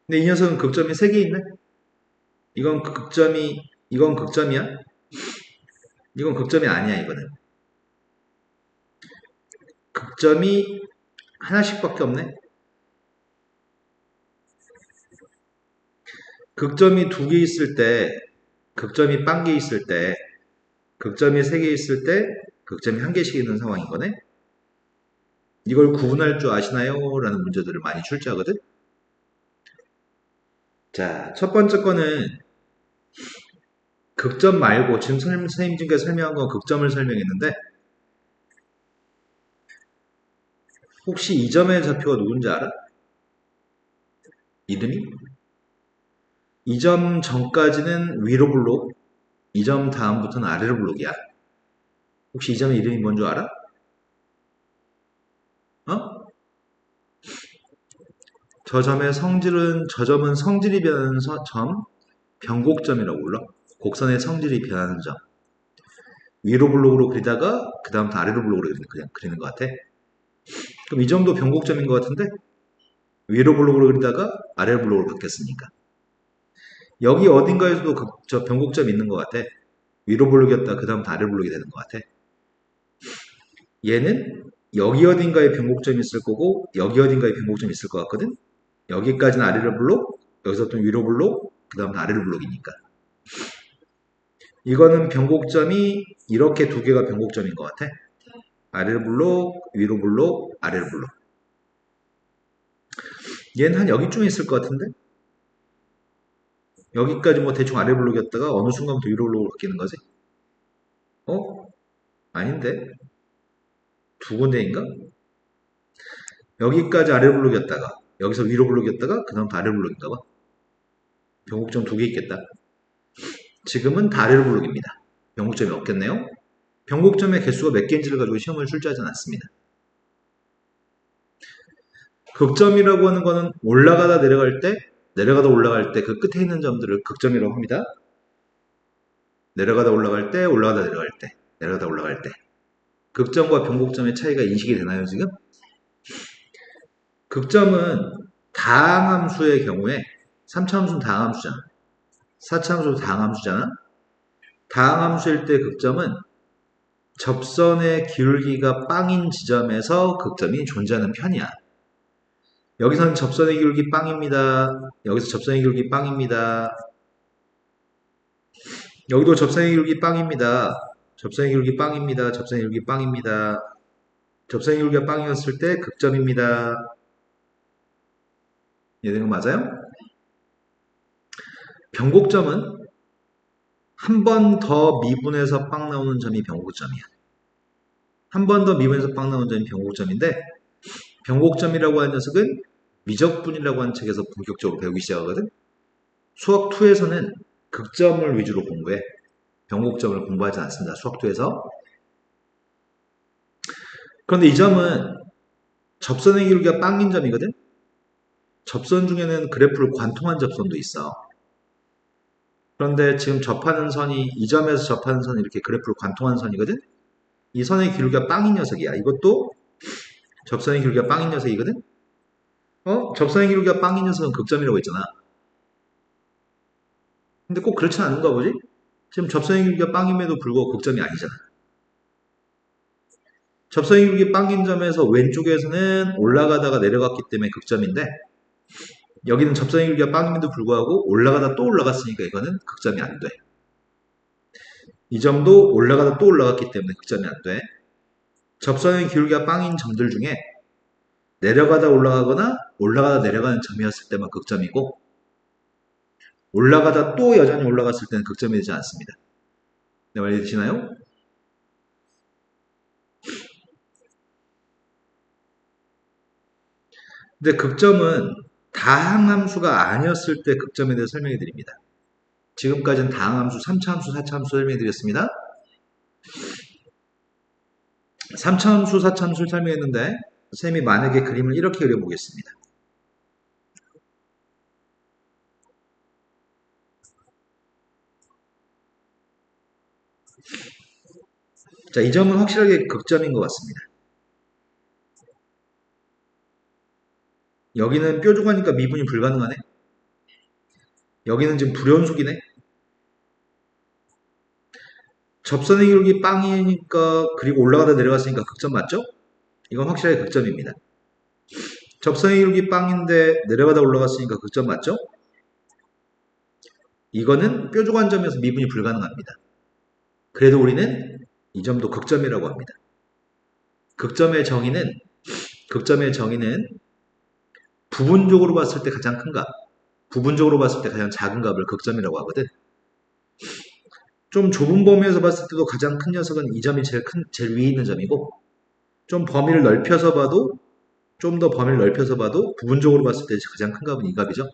근데 이 녀석은 극점이 3개 있네? 이건 극점이야? 이건 극점이 아니야, 이거는. 극점이 하나씩밖에 없네? 극점이 2개 있을 때, 극점이 0개 있을 때, 극점이 3개 있을 때, 극점이 1개씩 있는 상황인 거네? 이걸 구분할 줄 아시나요? 라는 문제들을 많이 출제하거든? 자, 첫 번째 거는 극점 말고 지금 선생님 지금까지 설명한 건 극점을 설명했는데 혹시 이 점의 좌표가 누군지 알아? 이름이? 이 점 전까지는 위로 블록, 이 점 다음부터는 아래로 블록이야. 혹시 이 점의 이름이 뭔지 알아? 어? 저 점은 성질이 변하는 점, 변곡점이라고 불러. 곡선의 성질이 변하는 점. 위로 블록으로 그리다가 그 다음부터 아래로 블록으로 그냥 그리는 것 같아. 그럼 이 점도 변곡점인 것 같은데 위로 블록으로 그리다가 아래로 블록으로 바뀌었으니까. 여기 어딘가에서도 저 변곡점 있는 것 같아. 위로 블록이었다 그 다음부터 아래로 블록이 되는 것 같아. 얘는 여기 어딘가에 변곡점이 있을 거고 여기 어딘가에 변곡점이 있을 것 같거든. 여기까지는 아래로 블록, 여기서 또 위로 블록, 그 다음부터 아래로 블록이니까. 이거는 변곡점이 이렇게 2개가 변곡점인 것 같아. 아래로 블록, 위로 블록, 아래로 블록. 얘는 한 여기쯤에 있을 것 같은데? 여기까지 뭐 대충 아래 블록이었다가 어느 순간부터 위로 블록으로 바뀌는 거지? 어? 아닌데? 2군데인가? 여기까지 아래 블록이었다가 여기서 위로 블록이었다가 그 다음부터 아래 블록인가 봐. 변곡점 2개 있겠다. 지금은 다 아래로 블록입니다. 변곡점이 없겠네요? 변곡점의 개수가 몇 개인지를 가지고 시험을 출제하지는 않습니다. 극점이라고 하는 거는 올라가다 내려갈 때, 내려가다 올라갈 때 그 끝에 있는 점들을 극점이라고 합니다. 내려가다 올라갈 때, 올라가다 내려갈 때, 내려가다 올라갈 때. 극점과 변곡점의 차이가 인식이 되나요, 지금? 극점은 다항함수의 경우에 3차 함수는 다항함수잖아. 4차 함수도 다항함수잖아. 다항함수일 때 극점은 접선의 기울기가 빵인 지점에서 극점이 존재하는 편이야. 여기서는 접선의 기울기 빵입니다. 여기서 접선의 기울기 빵입니다. 여기도 접선의 기울기 빵입니다. 접선의 기울기 빵입니다. 접선의 기울기 빵입니다. 접선의 기울기가 빵이었을 때 극점입니다. 이해되는 거 맞아요? 변곡점은 한 번 더 미분해서 빵 나오는 점이 변곡점이야. 한 번 더 미분해서 빵 나오는 점이 변곡점인데, 변곡점이라고 하는 녀석은 미적분이라고 하는 책에서 본격적으로 배우기 시작하거든. 수학 2에서는 극점을 위주로 공부해. 변곡점을 공부하지 않습니다. 수학 2에서. 그런데 이 점은 접선의 기울기가 빵인 점이거든. 접선 중에는 그래프를 관통한 접선도 있어. 그런데 지금 접하는 선이 이 점에서 접하는 선이 이렇게 그래프를 관통한 선이거든. 이 선의 기울기가 빵인 녀석이야. 이것도 접선의 기울기가 빵인 녀석이거든. 접선의 기울기가 빵인 녀석은 극점이라고 했잖아. 근데 꼭 그렇진 않은가 보지? 지금 접선의 기울기가 빵임에도 불구하고 극점이 아니잖아. 접선의 기울기 빵인 점에서 왼쪽에서는 올라가다가 내려갔기 때문에 극점인데, 여기는 접선의 기울기가 빵임에도 불구하고 올라가다 또 올라갔으니까 이거는 극점이 안 돼. 이 점도 올라가다 또 올라갔기 때문에 극점이 안 돼. 접선의 기울기가 빵인 점들 중에 내려가다 올라가거나 올라가다 내려가는 점이었을 때만 극점이고, 올라가다 또 여전히 올라갔을 때는 극점이 되지 않습니다. 내 말이 되시나요? 근데 극점은 다항함수가 아니었을 때 극점에 대해 설명해 드립니다. 지금까지는 다항함수, 3차함수, 4차함수 설명해 드렸습니다. 3차함수, 4차함수를 설명했는데 선생님이 만약에 그림을 이렇게 그려보겠습니다. 자, 이 점은 확실하게 극점인 것 같습니다. 여기는 뾰족하니까 미분이 불가능하네. 여기는 지금 불연속이네. 접선의 기울기 빵이니까 그리고 올라가다 내려갔으니까 극점 맞죠? 이건 확실하게 극점입니다. 접선의 기울기 빵인데 내려가다 올라갔으니까 극점 맞죠? 이거는 뾰족한 점에서 미분이 불가능합니다. 그래도 우리는 이 점도 극점이라고 합니다. 극점의 정의는 부분적으로 봤을 때 가장 큰 값, 부분적으로 봤을 때 가장 작은 값을 극점이라고 하거든. 좀 좁은 범위에서 봤을 때도 가장 큰 녀석은 이 점이 제일 위에 있는 점이고, 좀 범위를 넓혀서 봐도, 좀 더 범위를 넓혀서 봐도 부분적으로 봤을 때 가장 큰 값은 이 값이죠.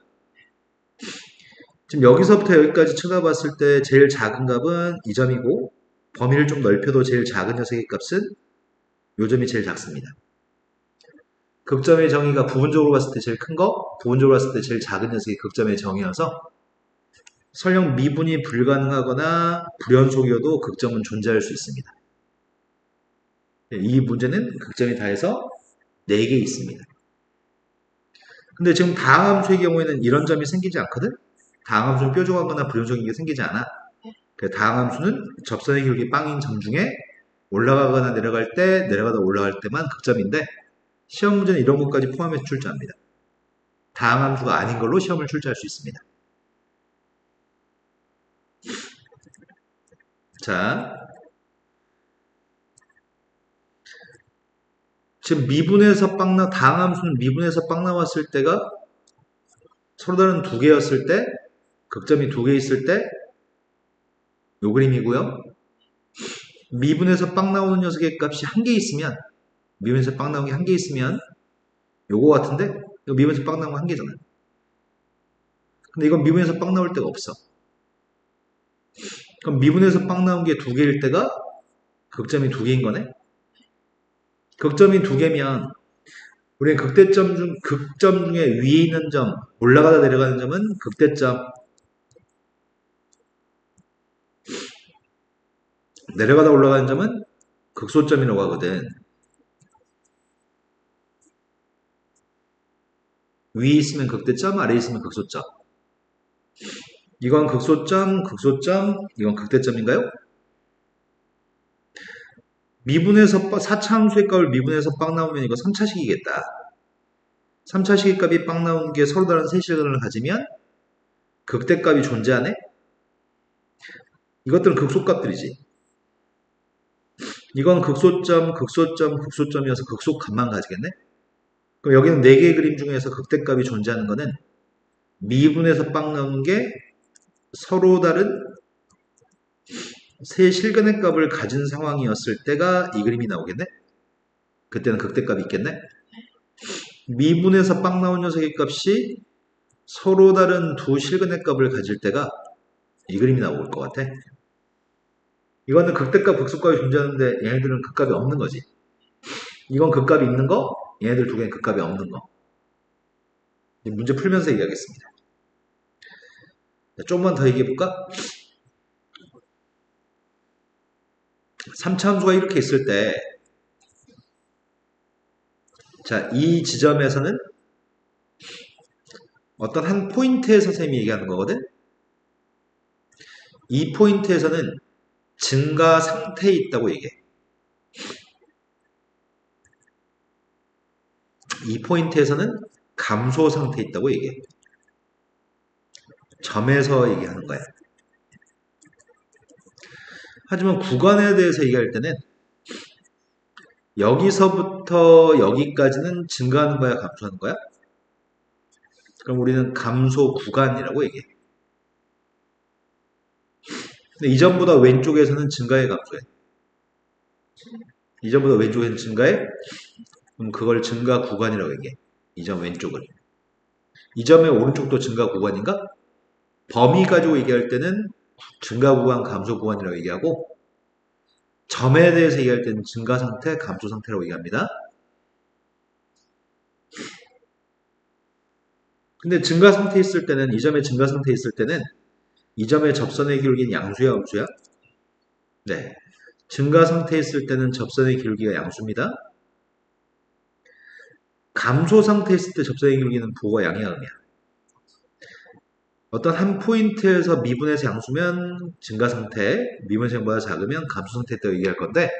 지금 여기서부터 여기까지 쳐다봤을 때 제일 작은 값은 이 점이고, 범위를 좀 넓혀도 제일 작은 녀석의 값은 이 점이 제일 작습니다. 극점의 정의가 부분적으로 봤을 때 제일 큰 거, 부분적으로 봤을 때 제일 작은 녀석이 극점의 정의여서 설령 미분이 불가능하거나 불연속이어도 극점은 존재할 수 있습니다. 이 문제는 극점이 다해서 4개 있습니다. 근데 지금 다항함수의 경우에는 이런 점이 생기지 않거든? 다항함수는 뾰족하거나 불연속인 게 생기지 않아. 다항함수는 접선의 기울기 빵인 점 중에 올라가거나 내려갈 때, 내려가다 올라갈 때만 극점인데, 시험 문제는 이런 것까지 포함해서 출제합니다. 다항함수가 아닌 걸로 시험을 출제할 수 있습니다. 자, 지금 다항함수는 미분에서 빵 나왔을 때가 서로 다른 2개였을 때, 극점이 2개 있을 때, 요 그림이고요. 미분에서 빵 나오는 녀석의 값이 1개 있으면, 미분에서 빵 나온 게 1개 있으면, 요거 같은데, 이거 미분에서 빵 나온 거 1개잖아요. 근데 이건 미분에서 빵 나올 데가 없어. 그럼 미분에서 빵 나온 게 2개일 때가 극점이 2개인 거네? 극점이 2개면, 우리는 극점 중에 위에 있는 점, 올라가다 내려가는 점은 극대점, 내려가다 올라가는 점은 극소점이라고 하거든. 위에 있으면 극대점, 아래에 있으면 극소점. 이건 극소점, 이건 극대점인가요? 미분에서 4차 함수의 값을 미분해서 빵 나오면 이거 3차식이겠다. 3차 시기값이 빵 나오는 게 서로 다른 세 실근을 가지면 극대값이 존재하네? 이것들은 극소값들이지. 이건 극소점, 극소점, 극소점이어서 극소값만 가지겠네? 그럼 여기는 4개의 그림 중에서 극대값이 존재하는 거는 미분에서 빵 나오는 게 서로 다른 세 실근의 값을 가진 상황이었을 때가 이 그림이 나오겠네? 그때는 극대값이 있겠네? 미분에서 빵 나온 녀석의 값이 서로 다른 두 실근의 값을 가질 때가 이 그림이 나올 것 같아. 이거는 극대값, 극소값이 존재하는데 얘네들은 극값이 없는 거지. 이건 극값이 있는 거, 얘네들 두 개는 극값이 없는 거. 문제 풀면서 얘기하겠습니다. 조금만 더 얘기해볼까? 3차 함수가 이렇게 있을 때, 자, 이 지점에서는 어떤 한 포인트에서 선생님이 얘기하는 거거든? 이 포인트에서는 증가 상태에 있다고 얘기해. 이 포인트에서는 감소 상태에 있다고 얘기해. 점에서 얘기하는 거야. 하지만 구간에 대해서 얘기할 때는 여기서부터 여기까지는 증가하는 거야, 감소하는 거야? 그럼 우리는 감소 구간이라고 얘기해. 근데 이전보다 왼쪽에서는 증가해, 감소해? 이전보다 왼쪽에서는 증가해? 그럼 그걸 증가 구간이라고 얘기해. 이점 왼쪽을. 이점의 오른쪽도 증가 구간인가? 범위 가지고 얘기할 때는 증가 구간, 감소 구간이라고 얘기하고 점에 대해서 얘기할 때는 증가 상태, 감소 상태라고 얘기합니다. 근데 증가 상태에 있을 때는, 이 점의 증가 상태에 있을 때는 이 점의 접선의 기울기는 양수야, 음수야? 네. 증가 상태에 있을 때는 접선의 기울기가 양수입니다. 감소 상태에 있을 때 접선의 기울기는 부호가 양이야, 음이야? 어떤 한 포인트에서 미분에서 양수면 증가 상태, 미분에서 0보다 작으면 감소 상태 때 얘기할 건데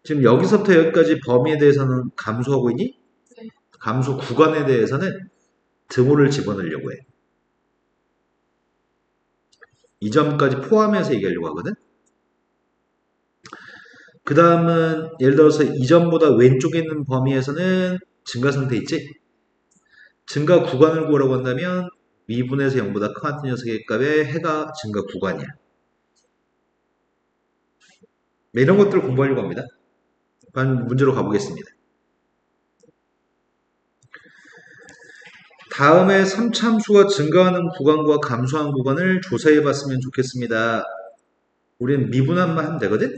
지금 여기서부터 여기까지 범위에 대해서는 감소하고 있니? 네. 감소 구간에 대해서는 등호를 집어넣으려고 해. 이 점까지 포함해서 얘기하려고 하거든. 그 다음은 예를 들어서 이 점보다 왼쪽에 있는 범위에서는 증가 상태 있지? 증가 구간을 구하라고 한다면 미분에서 0보다 큰 같은 녀석의 값에 해가 증가 구간이야. 이런 것들을 공부하려고 합니다. 다음 문제로 가보겠습니다. 다음에 3차 함수가 증가하는 구간과 감소하는 구간을 조사해봤으면 좋겠습니다. 우리는 미분함만 하면 되거든?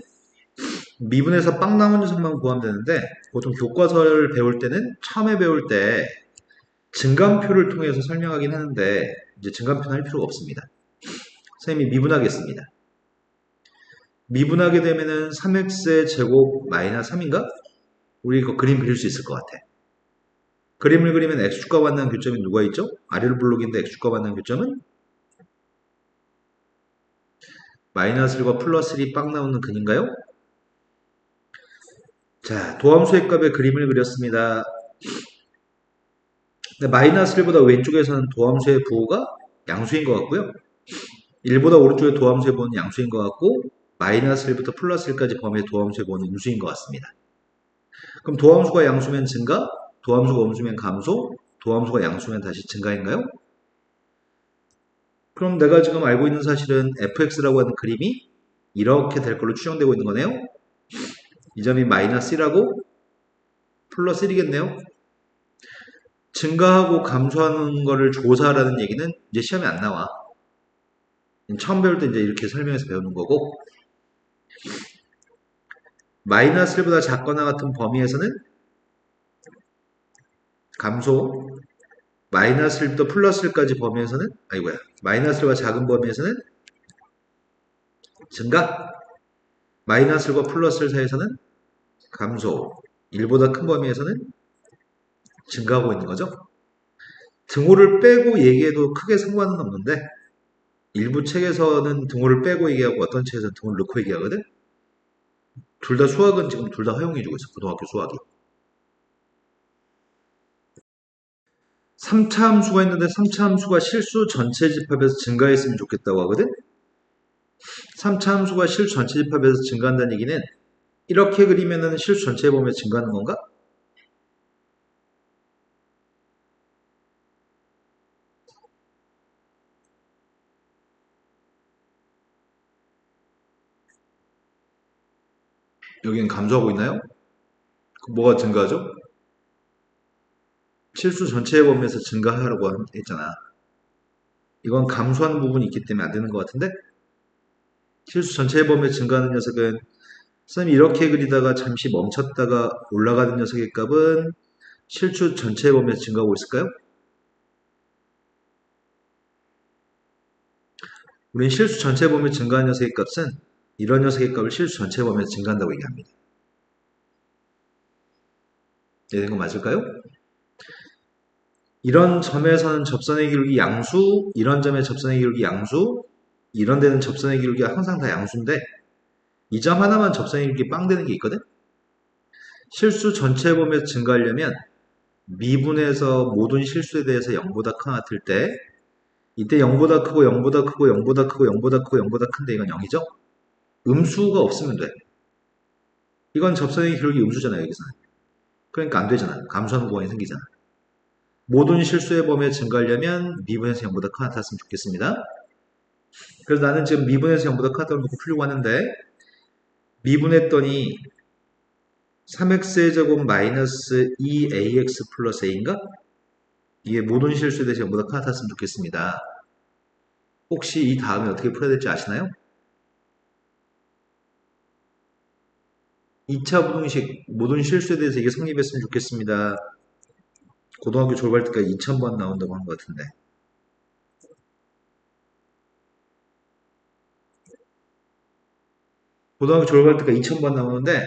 미분에서 빵 나온 녀석만 구하면 되는데 보통 교과서를 배울 때는 처음에 배울 때 증감표를 통해서 설명하긴 하는데 이제 증감표는 할 필요가 없습니다. 선생님이 미분하겠습니다. 미분하게 되면은 3x의 제곱 마이너스 3인가? 우리 이거 그림 그릴 수 있을 것 같아. 그림을 그리면 x축과 만나는 교점이 누가 있죠? 아래로 블록인데 x축과 만나는 교점은 마이너스 1과 플러스 1이 빵 나오는 근인가요? 자, 도함수의 값의 그림을 그렸습니다. 근데 마이너스 1보다 왼쪽에서는 도함수의 부호가 양수인 것 같고요. 1보다 오른쪽에 도함수의 부호는 양수인 것 같고 마이너스 1부터 플러스 1까지 범위의 도함수의 부호는 음수인 것 같습니다. 그럼 도함수가 양수면 증가, 도함수가 음수면 감소, 도함수가 양수면 다시 증가인가요? 그럼 내가 지금 알고 있는 사실은 fx라고 하는 그림이 이렇게 될 걸로 추정되고 있는 거네요. 이 점이 마이너스 1하고 플러스 1이겠네요. 증가하고 감소하는 거를 조사하라는 얘기는 이제 시험에 안 나와. 처음 배울 때 이제 이렇게 설명해서 배우는 거고 마이너스 1보다 작거나 같은 범위에서는 감소, 마이너스 1부터 플러스 1까지 범위에서는 아이고야 마이너스 1과 작은 범위에서는 증가, 마이너스 1과 플러스 1 사이에서는 감소, 1보다 큰 범위에서는 증가하고 있는 거죠. 등호를 빼고 얘기해도 크게 상관은 없는데 일부 책에서는 등호를 빼고 얘기하고 어떤 책에서는 등호를 넣고 얘기하거든. 둘 다 수학은 지금 둘 다 허용해주고 있어. 고등학교 수학이. 3차 함수가 있는데 3차 함수가 실수 전체 집합에서 증가했으면 좋겠다고 하거든? 3차 함수가 실수 전체 집합에서 증가한다는 얘기는 이렇게 그리면은 실수 전체에 보면 증가하는 건가? 여기는 감소하고 있나요? 뭐가 증가하죠? 실수 전체의 범위에서 증가하라고 했잖아. 이건 감소하는 부분이 있기 때문에 안 되는 것 같은데? 실수 전체의 범위에 증가하는 녀석은 선생님이 이렇게 그리다가 잠시 멈췄다가 올라가는 녀석의 값은 실수 전체의 범위에서 증가하고 있을까요? 우린 실수 전체의 범위에 증가하는 녀석의 값은 이런 녀석의 값을 실수 전체의 범위에서 증가한다고 얘기합니다. 이해된 거 맞을까요? 이런 점에서는 접선의 기울기 양수, 이런 점의 접선의 기울기 양수, 이런 데는 접선의 기울기가 항상 다 양수인데 이 점 하나만 접선의 기울기 빵 되는 게 있거든? 실수 전체 범위에서 증가하려면 미분에서 모든 실수에 대해서 0보다 큰 같을 때 이때 0보다 크고 0보다 크고 0보다 크고 0보다 크고 0보다 큰데 이건 0이죠? 음수가 없으면 돼. 이건 접선의 기울기 음수잖아요, 여기서는. 그러니까 안 되잖아. 감소하는 구간이 생기잖아. 모든 실수의 범위에 증가하려면 미분에서 0보다 큰 같았으면 좋겠습니다. 그래서 나는 지금 미분에서 0보다 큰 같다고 놓고 풀려고 하는데 미분했더니 3x의 제곱 마이너스 2ax 플러스 a인가? 이게 모든 실수에 대해서 0보다 큰 같았으면 좋겠습니다. 혹시 이 다음에 어떻게 풀어야 될지 아시나요? 2차 부등식 모든 실수에 대해서 이게 성립했으면 좋겠습니다. 고등학교 졸업할 때까지 2000번 나온다고 한 것 같은데. 고등학교 졸업할 때까지 2000번 나오는데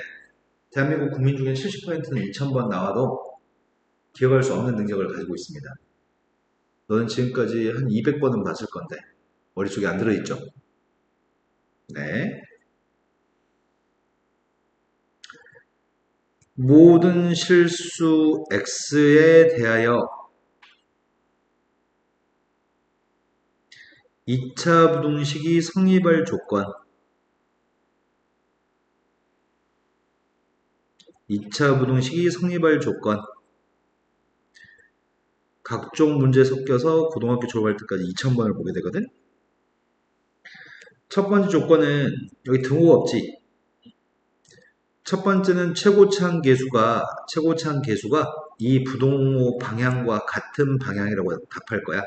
대한민국 국민 중에 70%는 2000번 나와도 기억할 수 없는 능력을 가지고 있습니다. 너는 지금까지 한 200번은 봤을 건데 머릿속에 안 들어있죠? 네. 모든 실수 x에 대하여 2차 부등식이 성립할 조건 2차 부등식이 성립할 조건 각종 문제 섞여서 고등학교 졸업할 때까지 2000번을 보게 되거든. 첫 번째 조건은 여기 등호가 없지. 첫 번째는 최고차항 계수가 이 부동호 방향과 같은 방향이라고 답할 거야.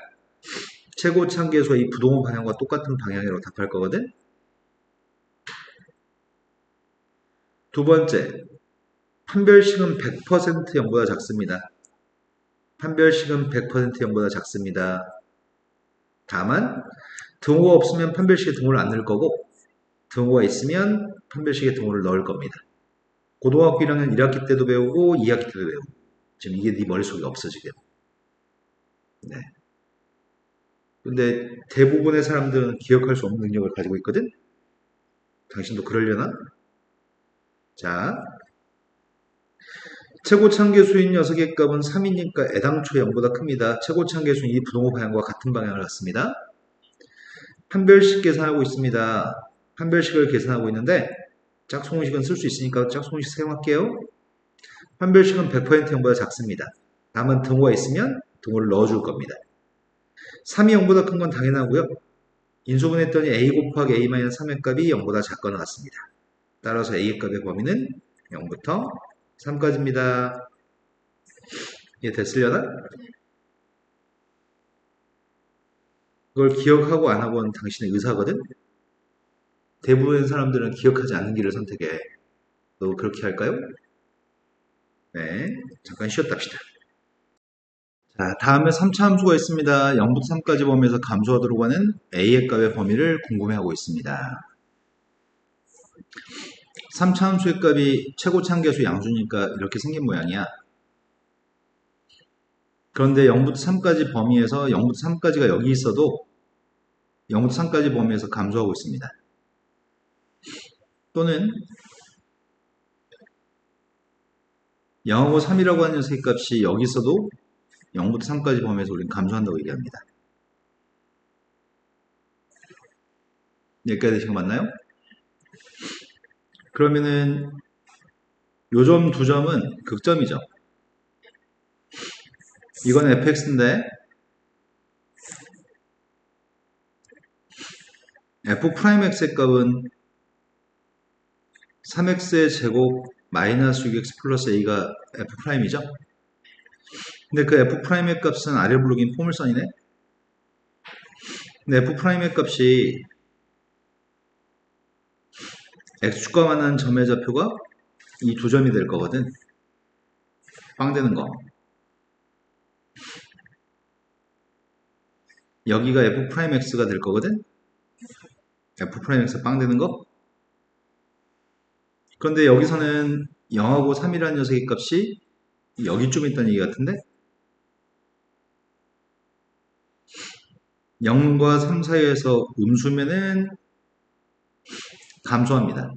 최고차항 계수가 이 부동호 방향과 똑같은 방향이라고 답할 거거든. 두 번째, 판별식은 100% 0보다 작습니다. 판별식은 100% 0보다 작습니다. 다만 등호가 없으면 판별식에 등호를 안 넣을 거고 등호가 있으면 판별식에 등호를 넣을 겁니다. 고등학교 1학년 1학기 때도 배우고 2학기 때도 배우고 지금 이게 네 머릿속에 없어 지금. 네. 근데 대부분의 사람들은 기억할 수 없는 능력을 가지고 있거든? 당신도 그러려나? 자, 최고차항계수인 녀석의 값은 3이니까 애당초 0보다 큽니다. 최고차항계수는 이 부동호 방향과 같은 방향을 갖습니다. 판별식 계산하고 있습니다. 판별식을 계산하고 있는데 짝수공식은 쓸 수 있으니까 짝수공식 사용할게요. 판별식은 100% 0보다 작습니다. 다만 등호가 있으면 등호를 넣어줄 겁니다. 3이 0보다 큰 건 당연하고요. 인수분했더니 a 곱하기 a-3의 값이 0보다 작거나 같습니다. 따라서 a의 값의 범위는 0부터 3까지입니다. 이해 됐으려나? 그걸 기억하고 안 하고는 당신의 의사거든? 대부분의 사람들은 기억하지 않는 길을 선택해. 너 그렇게 할까요? 네, 잠깐 쉬었다 합시다. 자, 다음에 3차 함수가 있습니다. 0부터 3까지 범위에서 감소하도록 하는 a의 값의 범위를 궁금해하고 있습니다. 3차 함수의 값이 최고차항계수 양수니까 이렇게 생긴 모양이야. 그런데 0부터 3까지 범위에서 0부터 3까지가 여기 있어도 0부터 3까지 범위에서 감소하고 있습니다. 또는 0하고 3이라고 하는 녀석의 값이 여기 있어도 0부터 3까지 범위에서 우리는 감소한다고 얘기합니다. 여기까지 되신 거 맞나요? 그러면은 요 점 두 점은 극점이죠. 이건 fx인데 f'x의 값은 3x의 제곱 마이너스 6x 플러스 a가 f'이죠. 근데 그 f'의 값은 아래 블록인 포물선이네. 근데 f'의 값이 x축과 만난 점의 좌표가 이 두 점이 될 거거든. 빵 되는 거. 여기가 f'x가 될 거거든. f'x 빵 되는 거. 그런데 여기서는 0하고 3이라는 녀석의 값이 여기쯤 있다는 얘기 같은데 0과 3 사이에서 음수면은 감소합니다.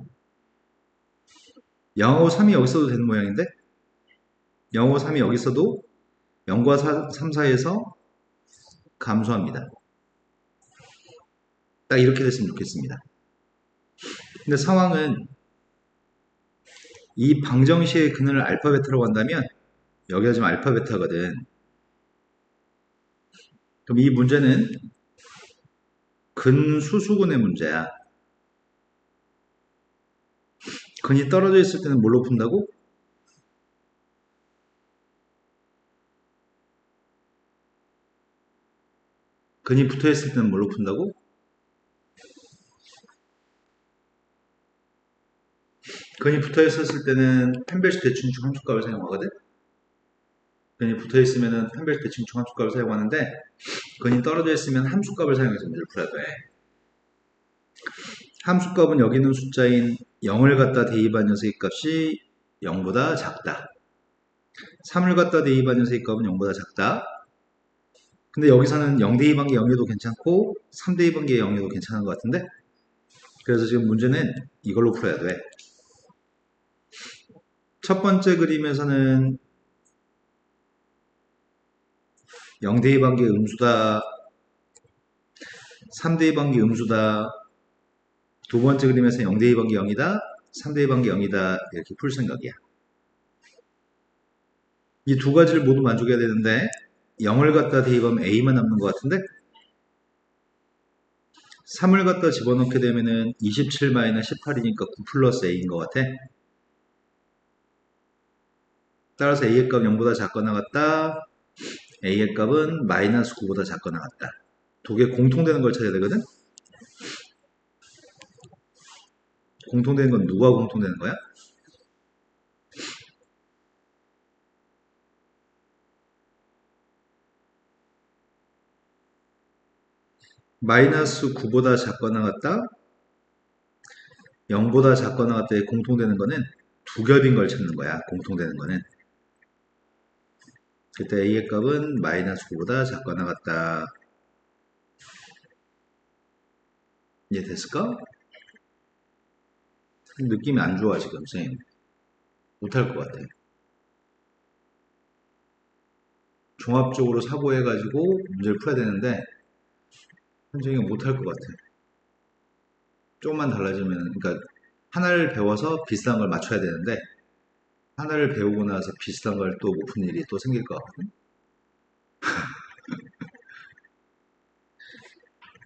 0하고 3이 여기 있어도 되는 모양인데 0하고 3이 여기 있어도 0과 3 사이에서 감소합니다. 딱 이렇게 됐으면 좋겠습니다. 근데 상황은 이 방정식의 근을 알파 베타라고 한다면 여기가 지금 알파 베타거든. 그럼 이 문제는 근수수근의 문제야. 근이 떨어져 있을 때는 뭘로 푼다고? 근이 붙어 있을 때는 뭘로 푼다고? 근이 붙어 있었을 때는 펜벨시 대칭축 함수값을 사용하거든. 근이 붙어 있으면은 펜벨시 대칭축 함수값을 사용하는데 근이 떨어져 있으면 함수값을 사용해서 문제를 풀어야 돼. 함수값은 여기 있는 숫자인 0을 갖다 대입한 녀석의 값이 0보다 작다. 3을 갖다 대입한 녀석의 값은 0보다 작다. 근데 여기서는 0 대입한 게 0이어도 괜찮고 3 대입한 게 0이어도 괜찮은 것 같은데 그래서 지금 문제는 이걸로 풀어야 돼. 첫 번째 그림에서는 0 대입한 게 음수다. 3 대입한 게 음수다. 두 번째 그림에서 0 대입한 게 0이다. 3 대입한 게 0이다. 이렇게 풀 생각이야. 이 두 가지를 모두 만족해야 되는데 0을 갖다 대입하면 a만 남는 것 같은데 3을 갖다 집어넣게 되면은 27-18이니까 9 플러스 a인 것 같아. 따라서 a의 값 0보다 작거나 같다. a의 값은 마이너스 9보다 작거나 같다. 두 개 공통되는 걸 찾아야 되거든. 공통되는 건 누가 공통되는 거야? 마이너스 9보다 작거나 같다. 0보다 작거나 같다에 공통되는 거는 두 겹인 걸 찾는 거야. 공통되는 거는. 그때 a의 값은 마이너스 9보다 작거나 같다. 이해됐을까? 느낌이 안 좋아 지금 쌤. 못할 것 같아. 종합적으로 사고해가지고 문제를 풀어야 되는데 현정이가 못할 것 같아. 조금만 달라지면 그러니까 하나를 배워서 비슷한 걸 맞춰야 되는데 하나를 배우고 나서 비슷한 걸 또 못 푼 일이 또 생길 것 같거든.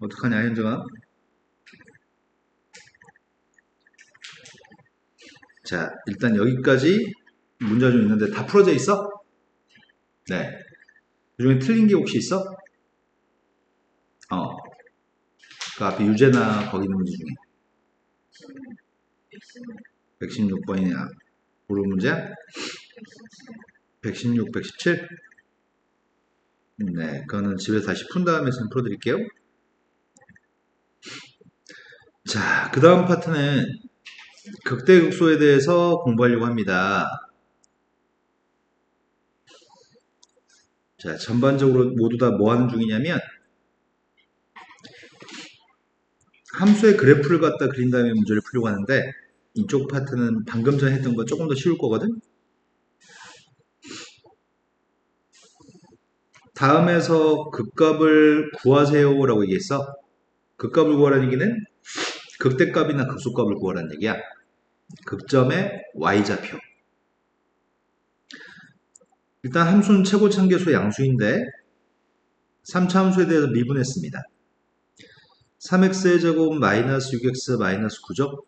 어떡하냐 현정아? 자 일단 여기까지 문제가 좀 있는데 다 풀어져 있어? 네. 그중에 틀린 게 혹시 있어? 그 앞에 유제나 거기 있는 문제 중에 116번이냐 모르는 문제야? 116, 117? 네, 그거는 집에서 다시 푼 다음에 좀 풀어드릴게요. 자, 그 다음 파트는 극대극소에 대해서 공부하려고 합니다. 자, 전반적으로 모두 다 뭐 하는 중이냐면 함수의 그래프를 갖다 그린 다음에 문제를 풀려고 하는데 이쪽 파트는 방금 전에 했던 거 조금 더 쉬울 거거든? 다음에서 극값을 구하세요라고 얘기했어. 극값을 구하라는 얘기는 극대값이나 극소값을 구하라는 얘기야. 극점의 y좌표. 일단 함수는 최고차함계수 양수인데 3차 함수에 대해서 미분했습니다. 3x의 제곱 마이너스 6x 마이너스 9죠?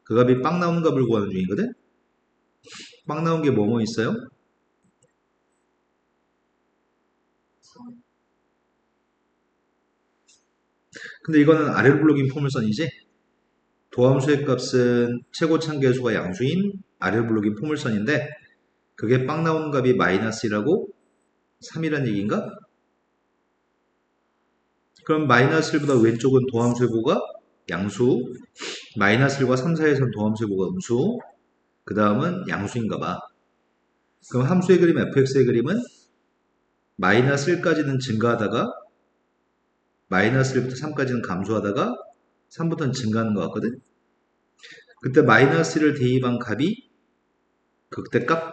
그 값이 빵 나오는 값을 구하는 중이거든? 빵 나온 게 뭐뭐 있어요? 근데 이거는 아래로 블록인 포물선이지? 도함수의 값은 최고차함계수가 양수인 아래로 블록인 포물선인데 그게 빵 나오는 값이 마이너스 1하고 3이란 얘기인가? 그럼 마이너스 1보다 왼쪽은 도함수의 보가 양수, 마이너스 1과 3 사이에서는 도함수의 보가 음수, 그 다음은 양수인가 봐. 그럼 함수의 그림 fx의 그림은 마이너스 1까지는 증가하다가 마이너스 1부터 3까지는 감소하다가 3부터는 증가하는 것 같거든? 그때 마이너스 1을 대입한 값이 극대값,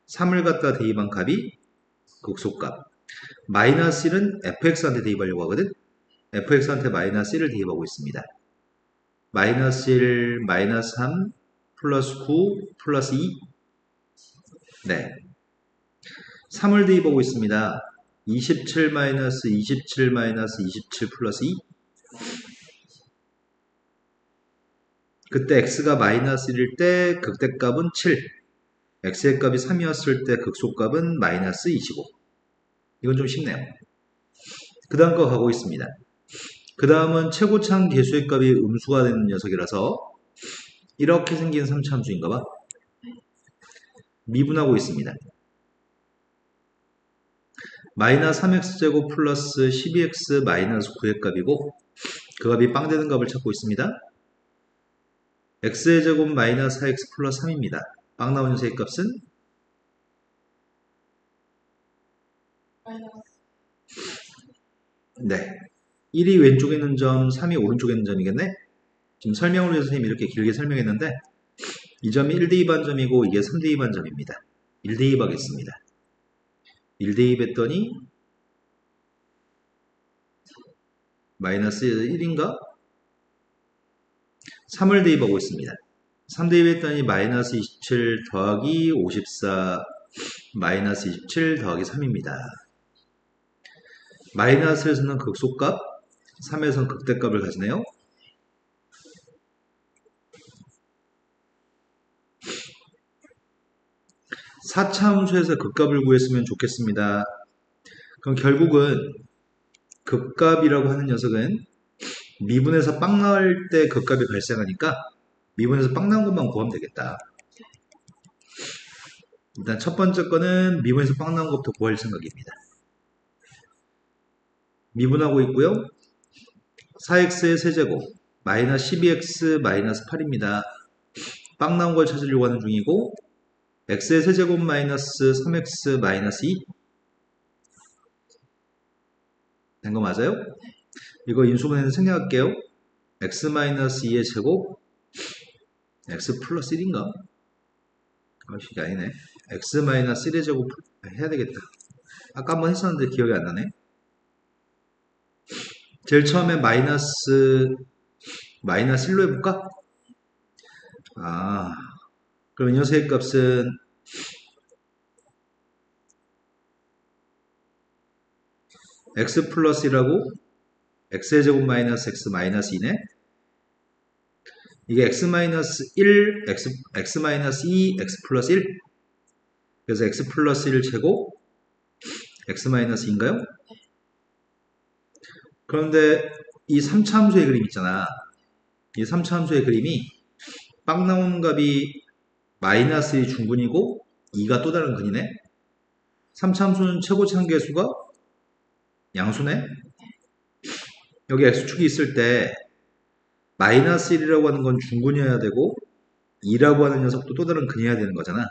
3을 갖다 대입한 값이 극소값. 마이너스 1은 fx한테 대입하려고 하거든? fx한테 마이너스 1을 대입하고 있습니다. 마이너스 1, 마이너스 3, 플러스 9, 플러스 2. 네. 3을 대입하고 있습니다. 27 마이너스 27 마이너스 27 플러스 2. 그때 x가 마이너스 1일 때 극대값은 7. x의 값이 3이었을 때 극소값은 마이너스 25. 이건 좀 쉽네요. 그 다음 거 가고 있습니다. 그 다음은 최고차함 계수의 값이 음수가 되는 녀석이라서 이렇게 생긴 3차 함수인가 봐. 미분하고 있습니다. 마이너스 3x제곱 플러스 12x 마이너스 9의 값이고 그 값이 빵 되는 값을 찾고 있습니다. x의 제곱 마이너스 4x 플러스 3입니다. 빵 나오는 녀석의 값은 네. 1이 왼쪽에 있는 점, 3이 오른쪽에 있는 점이겠네? 지금 설명을 위해서 선생님이 이렇게 길게 설명했는데 이 점이 1대입한 점이고 이게 3대입한 점입니다. 1대입하겠습니다. 1대입했더니 마이너스 1인가? 3을 대입하고 있습니다. 3 대입했더니 마이너스 27 더하기 54 마이너스 27 더하기 3입니다. 마이너스에서는 극소값, 3에서는 극대값을 가지네요. 사차 함수에서 극값을 구했으면 좋겠습니다. 그럼 결국은 극값이라고 하는 녀석은 미분에서 빵 나올 때 극값이 발생하니까 미분에서 빵 나온 것만 구하면 되겠다. 일단 첫 번째 거는 미분에서 빵 나온 것부터 구할 생각입니다. 미분하고 있고요. 4x의 세제곱 마이너스 12x 마이너스 8입니다. 빵 나온 걸 찾으려고 하는 중이고 x의 세제곱 마이너스 3x 마이너스 2 된 거 맞아요? 이거 인수분해는 생략할게요. x 마이너스 2의 제곱 x 플러스 1인가? 이게 아니네. x 마이너스 1의 제곱 해야 되겠다. 아까 한번 했었는데 기억이 안 나네. 제일 처음에 마이너스 1로 해볼까? 그럼 이 녀석의 값은 x 플러스 1하고 x의 제곱 마이너스 x 마이너스 2네. 이게 x 마이너스 1, x 마이너스 2, x 플러스 1. 그래서 x 플러스 1 제곱 x 마이너스 2인가요? 그런데 이 3차 함수의 그림 있잖아. 이 3차 함수의 그림이 빵 나오는 값이 마이너스 1 중근이고 2가 또 다른 근이네. 3차 함수는 최고차함계수가 양수네. 여기 x축이 있을 때 마이너스 1이라고 하는 건 중근이어야 되고 2라고 하는 녀석도 또 다른 근이어야 되는 거잖아.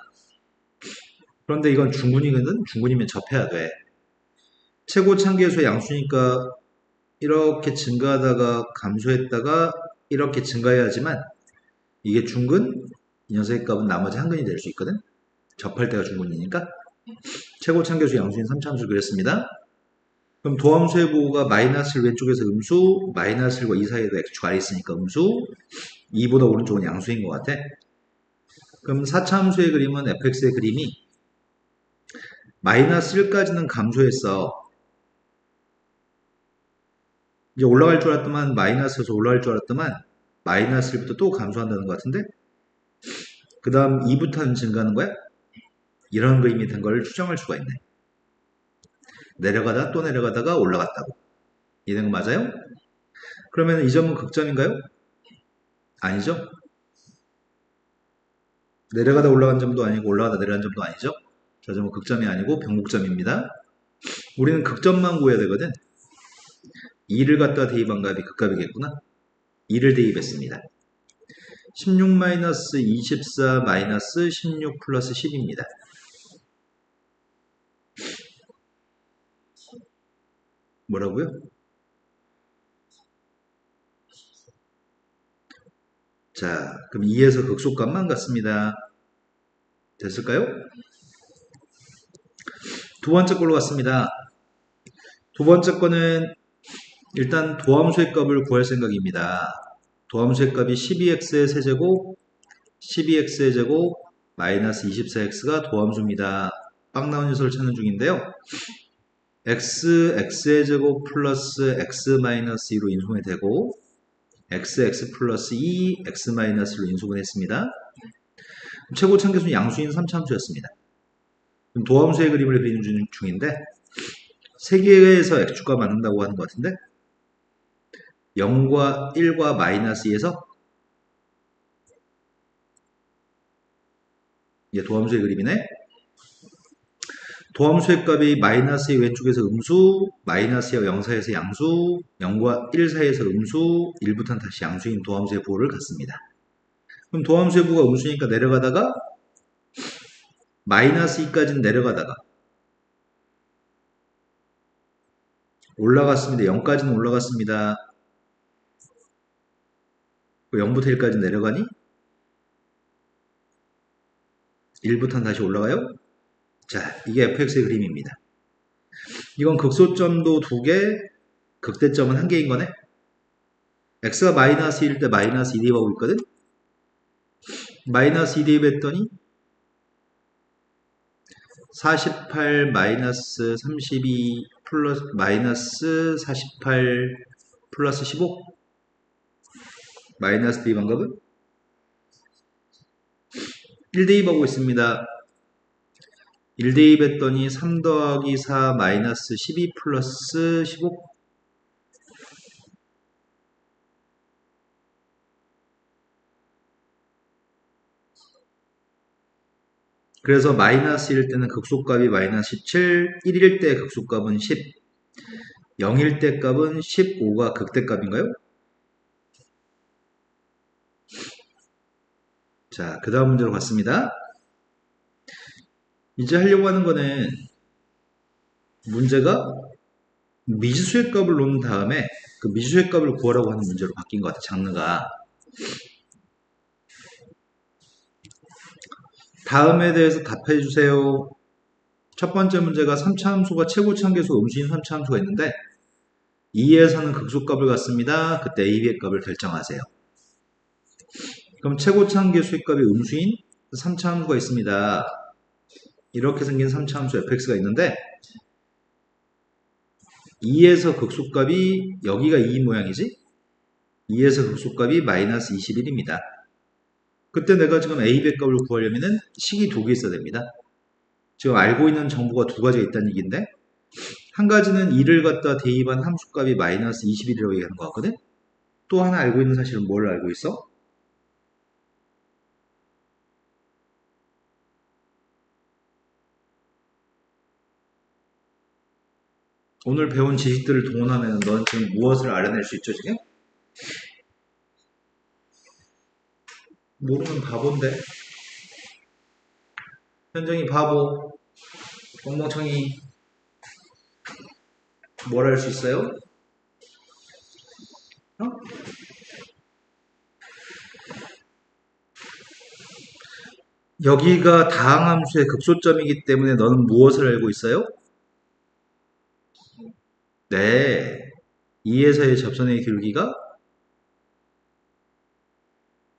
그런데 이건 중근이거든. 중근이면 접해야 돼. 최고차함계수의 양수니까 이렇게 증가하다가 감소했다가 이렇게 증가해야지만 이게 중근, 이 녀석의 값은 나머지 한 근이 될 수 있거든. 접할 때가 중근이니까. 최고차함계수 양수인 3차 함수를 그렸습니다. 그럼 도함수의 부호가 마이너스를 왼쪽에서 음수, 마이너스 1과 2 사이에도 x축 아래 있으니까 음수, 2보다 오른쪽은 양수인 것 같아. 그럼 4차함수의 그림은 fx의 그림이 마이너스 1까지는 감소했어. 이제 올라갈 줄 알았더만 마이너스에서 올라갈 줄 알았더만 마이너스 1부터 또 감소한다는 것 같은데 그 다음 2부터는 증가하는 거야? 이런 그림이 된 걸 추정할 수가 있네. 내려가다 또 내려가다가 올라갔다고. 이해된 거 맞아요? 그러면 이 점은 극점인가요? 아니죠? 내려가다 올라간 점도 아니고 올라가다 내려간 점도 아니죠? 저 점은 극점이 아니고 변곡점입니다. 우리는 극점만 구해야 되거든. 2를 갖다 대입한 값이 극값이겠구나. 2를 대입했습니다. 16-24-16 플러스 10입니다. 뭐라고요? 자, 그럼 2에서 극소값만 같습니다. 됐을까요? 두 번째 걸로 갔습니다. 두 번째 거는 일단 도함수의 값을 구할 생각입니다. 도함수의 값이 12x의 세제곱, 12x의 제곱, 마이너스 24x가 도함수입니다. 빵 나온 녀석을 찾는 중인데요. x의 제곱 플러스 x 마이너스 2로 인수분해 되고 x 플러스 2, x 마이너스로 인수분했습니다. 최고 참계수는 양수인 3차함수였습니다. 도함수의 그림을 그리는 중인데 세 개에서 x축과 만든다고 하는 것 같은데 0과 1과 마이너스 2에서 이제 도함수의 그림이네. 도함수의 값이 마이너스 2 왼쪽에서 음수, 마이너스 2와 0 사이에서 양수, 0과 1 사이에서 음수, 1부터는 다시 양수인 도함수의 부호를 갖습니다. 그럼 도함수의 부호가 음수니까 내려가다가 마이너스 2까지는 내려가다가 올라갔습니다. 0까지는 올라갔습니다. 0부터 1까지 내려가니 1부터는 다시 올라가요. 자, 이게 fx의 그림입니다. 이건 극소점도 2개, 극대점은 1개인 거네. x가 마이너스 1일 때 마이너스 2 대입하고 있거든. 마이너스 2 대입했더니 48 마이너스 32 플러스 마이너스 48 플러스 15 마이너스 대입한 값은 1 대입하고 있습니다. 1 대입했더니 3 더하기 4 마이너스 12 플러스 15 그래서 마이너스 1일 때는 극소값이 마이너스 17, 1일 때 극소값은 10, 0일 때 값은 15가 극대값인가요? 자, 그 다음 문제로 갔습니다. 이제 하려고 하는 거는 문제가 미지수의 값을 놓은 다음에 그 미지수의 값을 구하라고 하는 문제로 바뀐 것 같아, 장르가. 다음에 대해서 답해 주세요. 첫 번째 문제가 3차 함수가 최고 참계수 음수인 3차 함수가 있는데 2에서는 극소값을 갖습니다. 그때 AB의 값을 결정하세요. 그럼 최고 참계수의 값이 음수인 3차 함수가 있습니다. 이렇게 생긴 3차 함수 fx가 있는데 2에서 극소값이 여기가 2 모양이지? 2에서 극소값이 마이너스 21입니다. 그때 내가 지금 A의 값을 구하려면 식이 2개 있어야 됩니다. 지금 알고 있는 정보가 2가지가 있다는 얘기인데 한 가지는 2를 갖다 대입한 함수값이 마이너스 21이라고 얘기하는 것 같거든? 또 하나 알고 있는 사실은 뭘 알고 있어? 오늘 배운 지식들을 동원하면 넌 지금 무엇을 알아낼 수 있죠, 지금? 모르면 바본데. 현정이 바보, 멍멍청이, 뭘 할 수 있어요? 어? 여기가 다항함수의 극소점이기 때문에 너는 무엇을 알고 있어요? 네. 2에서의 접선의 기울기가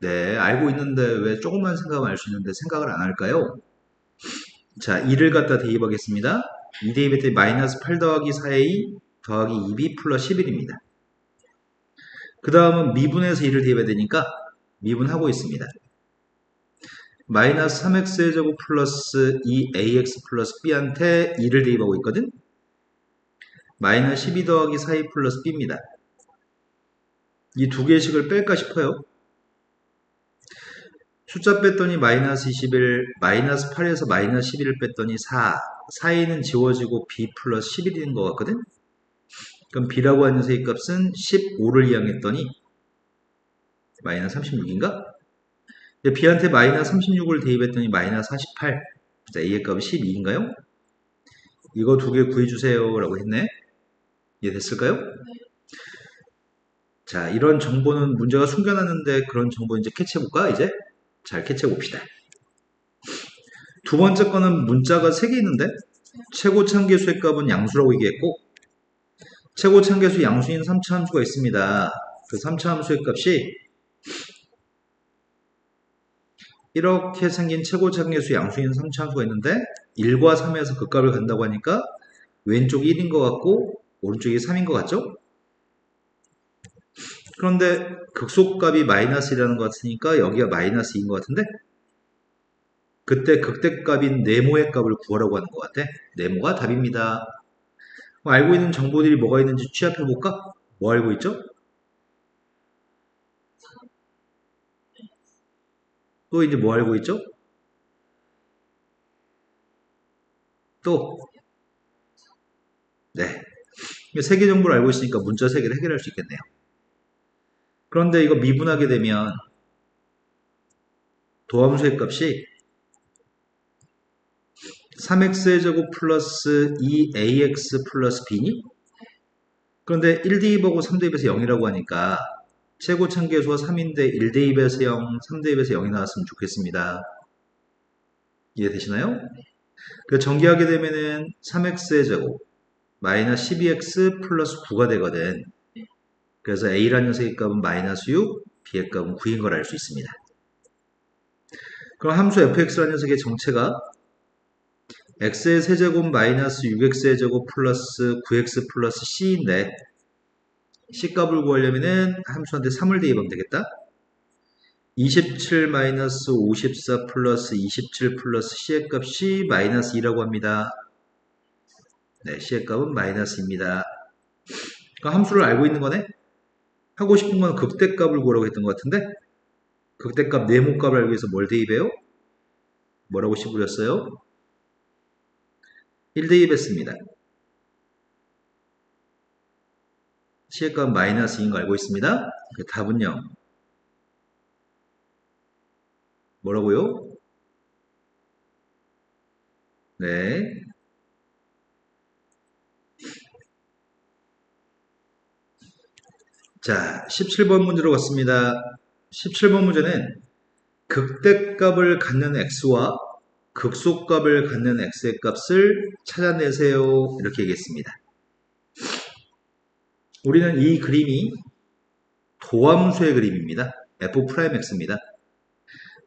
네, 알고 있는데 왜 조금만 생각하면 알 수 있는데 생각을 안 할까요? 자, 2를 갖다 대입하겠습니다. 2 대입했더니 마이너스 8 더하기 4a 더하기 2b 플러스 11입니다. 그 다음은 미분에서 2를 대입해야 되니까 미분하고 있습니다. 마이너스 3x제곱 플러스 2ax 플러스 b한테 2를 대입하고 있거든? 마이너스 12 더하기 4a 플러스 b입니다. 이 두 개씩을 뺄까 싶어요. 숫자 뺐더니 마이너스 21, 마이너스 8에서 마이너스 11을 뺐더니 4, 4에는 지워지고 b 플러스 11이 되는 것 같거든? 그럼 b라고 하는 녀석의 값은 15를 이항했더니 마이너스 36인가? b한테 마이너스 36을 대입했더니 마이너스 48. 자, a의 값은 12인가요? 이거 두 개 구해주세요 라고 했네. 이해됐을까요? 자, 이런 정보는 문제가 숨겨놨는데 그런 정보 이제 캐치해볼까? 이제 잘 캐치해봅시다. 두 번째 거는 문자가 3개 있는데 최고 참계수의 값은 양수라고 얘기했고 최고 참계수 양수인 3차 함수가 있습니다. 그 3차 함수의 값이 이렇게 생긴 최고 참계수 양수인 3차 함수가 있는데 1과 3에서 그 값을 간다고 하니까 왼쪽이 1인 것 같고 오른쪽이 3인 것 같죠? 그런데 극소값이 마이너스 1이라는 것 같으니까 여기가 마이너스 2인 것 같은데 그때 극대값인 네모의 값을 구하라고 하는 것 같아. 네모가 답입니다. 알고 있는 정보들이 뭐가 있는지 취합해볼까? 뭐 알고 있죠? 또 이제 뭐 알고 있죠? 또, 네. 세 개 정보를 알고 있으니까 문자 3개를 해결할 수 있겠네요. 그런데 이거 미분하게 되면 도함수의 값이 3x제곱 플러스 2ax 플러스 b니? 그런데 1대입하고 3대입에서 0이라고 하니까 최고 참계수가 3인데 1대입에서 0, 3대입에서 0이 나왔으면 좋겠습니다. 이해되시나요? 그 전개하게 되면은 3x의 제곱 마이너스 12x 플러스 9가 되거든. 그래서 a라는 녀석의 값은 마이너스 6, b의 값은 9인 걸 알 수 있습니다. 그럼 함수 fx라는 녀석의 정체가 x의 세제곱 마이너스 6x의 제곱 플러스 9x 플러스 c인데 c값을 구하려면은 함수한테 3을 대입하면 되겠다. 27 마이너스 54 플러스 27 플러스 c의 값이 마이너스 2라고 합니다. 네, c의 값은 마이너스입니다. 그러니까 함수를 알고 있는 거네? 하고 싶은 건 극대값을 구하라고 했던 것 같은데 극대값 네모값을 알기 위해서 뭘 대입해요? 뭐라고 씹으렸어요? 1 대입했습니다. c의 값 마이너스 2인 거 알고 있습니다. 그 답은요. 뭐라고요? 네. 자, 17번 문제로 갔습니다. 17번 문제는 극대값을 갖는 x와 극소값을 갖는 x의 값을 찾아내세요. 이렇게 얘기했습니다. 우리는 이 그림이 도함수의 그림입니다. f'x입니다.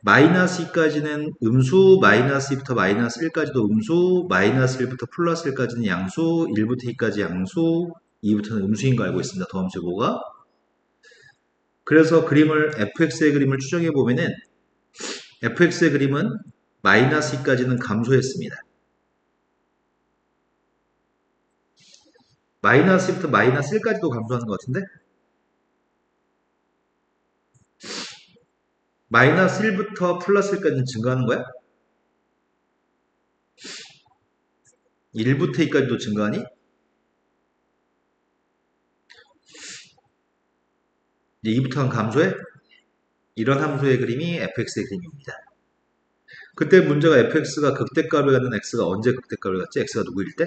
마이너스 2까지는 음수, 마이너스 2부터 마이너스 1까지도 음수, 마이너스 1부터 플러스 1까지는 양수, 1부터 2까지 양수, 2부터는 음수인 거 알고 있습니다. 도함수의 고가. 그래서 그림을 fx의 그림을 추정해 보면은 fx의 그림은 마이너스 2까지는 감소했습니다. 마이너스 2부터 마이너스 1까지도 감소하는 것 같은데 마이너스 1부터 플러스 1까지는 증가하는 거야? 1부터 2까지도 증가하니? 이제 2부터는 감소해? 이런 함수의 그림이 fx의 그림입니다. 그때 문제가 fx가 극대값을 갖는 x가 언제 극대값을 갖지? x가 누구일 때?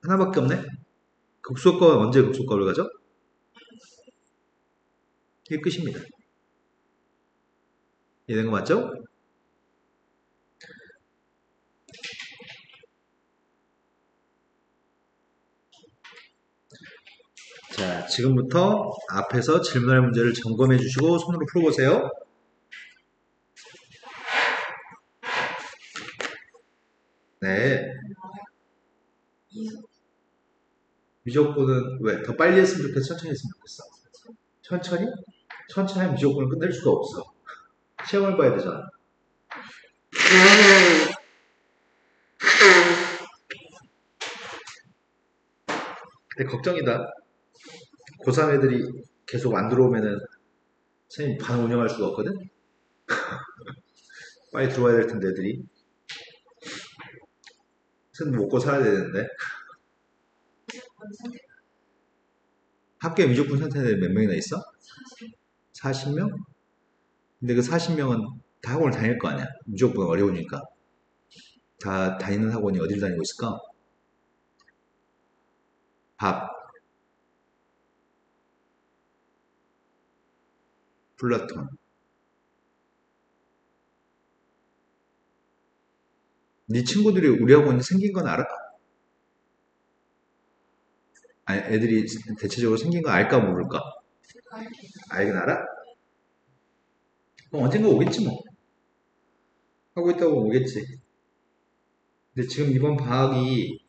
하나밖에 없네? 극소값은 언제 극소값을 가죠? 이게 끝입니다. 이해된 거 맞죠? 자, 지금부터 앞에서 질문할 문제를 점검해 주시고 손으로 풀어보세요. 네. 미적분은 왜? 더 빨리 했으면 좋겠어? 천천히 했으면 좋겠어? 천천히? 천천히 하면 미적분을 끝낼 수가 없어. 시험을 봐야 되잖아. 근데 걱정이다. 고3 애들이 계속 안 들어오면은 선생님 반 운영할 수가 없거든? 빨리 들어와야 될 텐데 애들이. 선생님 먹고 살아야 되는데. 학교에 미적분 선생님 애들 몇 명이나 있어? 40명? 근데 그 40명은 다 학원을 다닐 거 아니야. 미적분 어려우니까. 다 다니는 학원이 어디를 다니고 있을까? 밥, 플라톤. 네 친구들이 우리 학원이 생긴 건 알아? 아니, 애들이 대체적으로 생긴 건 알까 모를까? 알긴 알아? 그럼 언젠가 오겠지 뭐. 하고 있다고 오겠지. 근데 지금 이번 방학이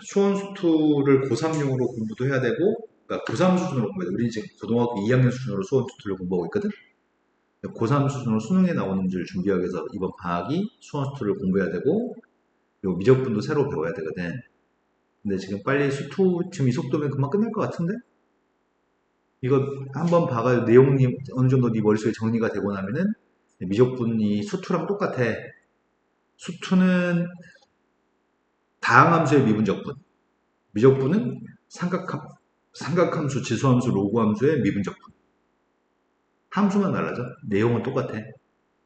수원수투를 고3용으로 공부도 해야 되고, 그러니까 고3 수준으로 공부해야 돼. 우리 지금 고등학교 2학년 수준으로 수원수투를 공부하고 있거든? 고3 수준으로 수능에 나오는 문제를 준비하기 위해서 이번 방학이 수원수투를 공부해야 되고, 그리고 미적분도 새로 배워야 되거든. 근데 지금 빨리 수투, 지금 이 속도면 금방 끝날 것 같은데? 이거 한번 봐가 내용이 어느 정도 네 머릿속에 정리가 되고 나면은 미적분이 수투랑 똑같아. 수투는 다항함수의 미분적분. 미적분은 삼각함수, 지수함수, 로그함수의 미분적분. 함수만 달라져. 내용은 똑같아.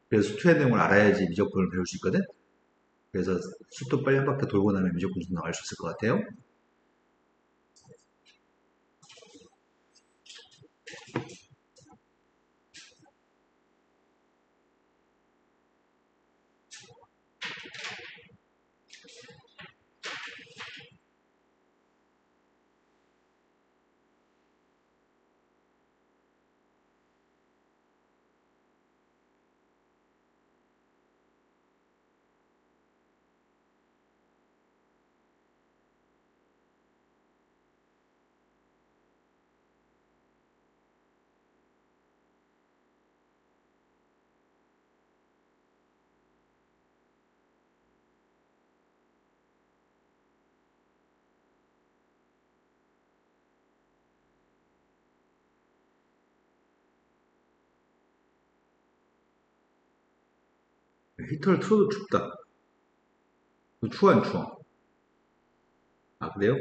그래서 수투의 내용을 알아야지 미적분을 배울 수 있거든. 그래서 수투 빨리 한 바퀴 돌고 나면 미적분 좀 나갈 수 있을 것 같아요. 히터를 틀어도 춥다. 추워 안 추워? 아, 그래요?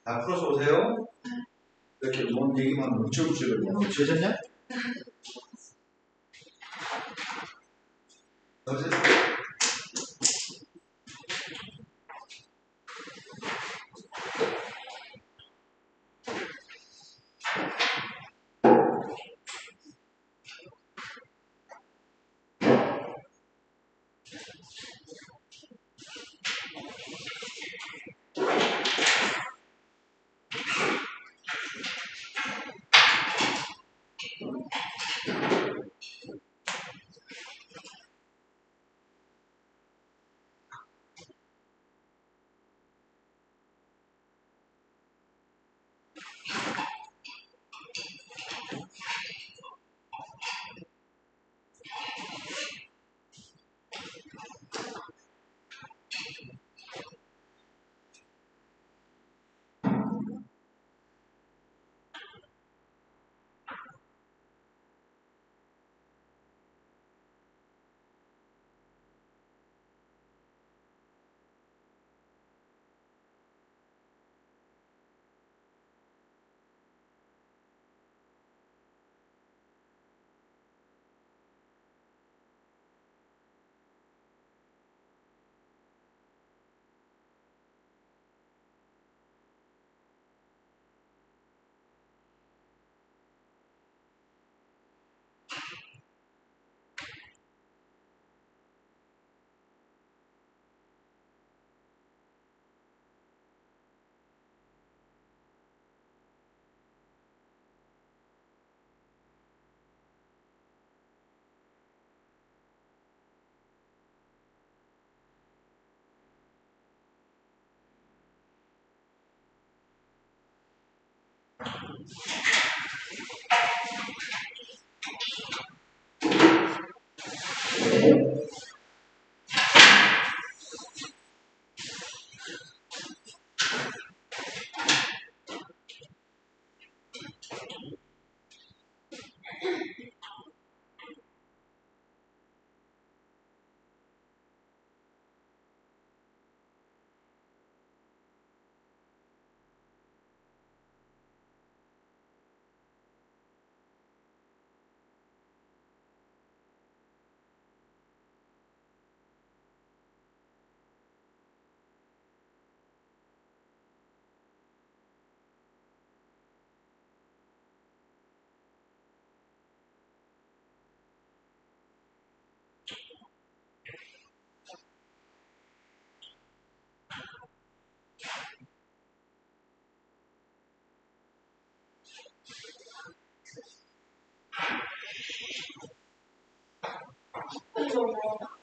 다 풀어서 오세요. 이렇게 뭔 얘기만 뭉쳐붙이거든요. 뭉쳐졌냐? 여보세요?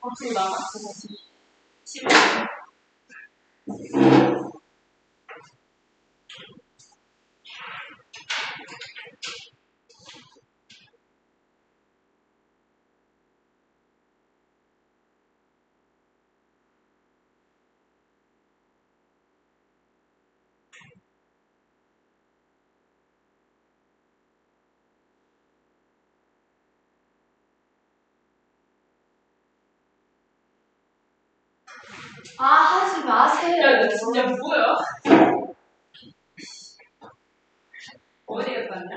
확실히 나갔어. 아, 하지 마세요. 야, 너 진짜 뭐야? 어디 갔냐?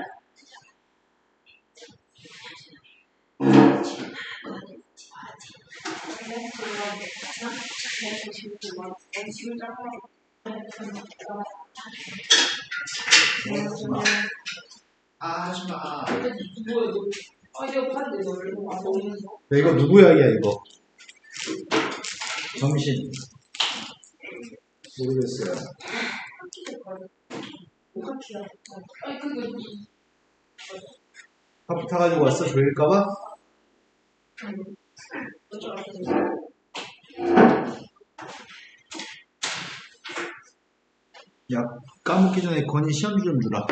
하지마. 뭐야, 너. 아, 내가 봤는데 너 이거 안 먹는 거? 야, 이거 누구 이야기야, 이거? 정신. 모르겠어요. 아니, 그거 커피 타가지고 왔어? 조일까봐? 야, 까먹기 전에 건이 시험 좀 주라.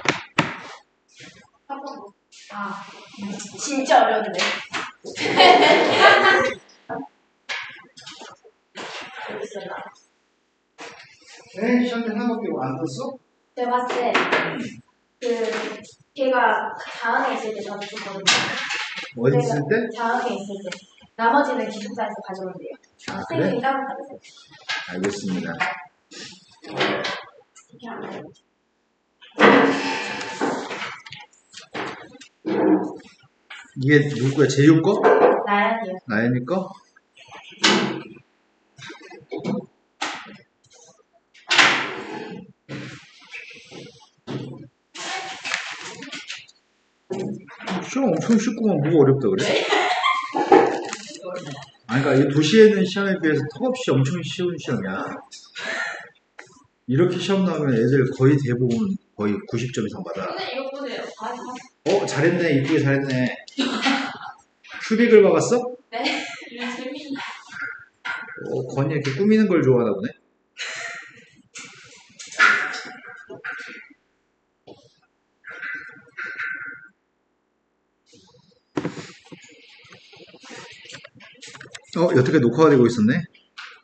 아, 진짜 어려운데. 에? 시험 때 하나밖에 안 떴어? 제가 봤을 때, 걔가 자은에 있을 때 저도 줬거든요. 어디 있을 때? 자은에 있을 때. 나머지는 기숙사에서 가져온대요. 아, 그래? 선생님이 따로 받으세요. 알겠습니다. 이렇게 안 돼. 이게 누구야? 재유 거? 나연이요. 나연이 거? 시험 엄청 쉽구만. 뭐가 어렵다 그래? 아니, 그러니까 이 도시에 있는 시험에 비해서 턱없이 엄청 쉬운 시험이야. 이렇게 시험 나오면 애들 거의 대부분 거의 90점 이상 받아. 근데 이거 보세요. 아, 잘했네. 이쁘게 잘했네. 큐빅을 박았어? 네. 이거 재밌네. 건이 이렇게 꾸미는 걸 좋아하나 보네. 여태까지 녹화가 되고 있었네.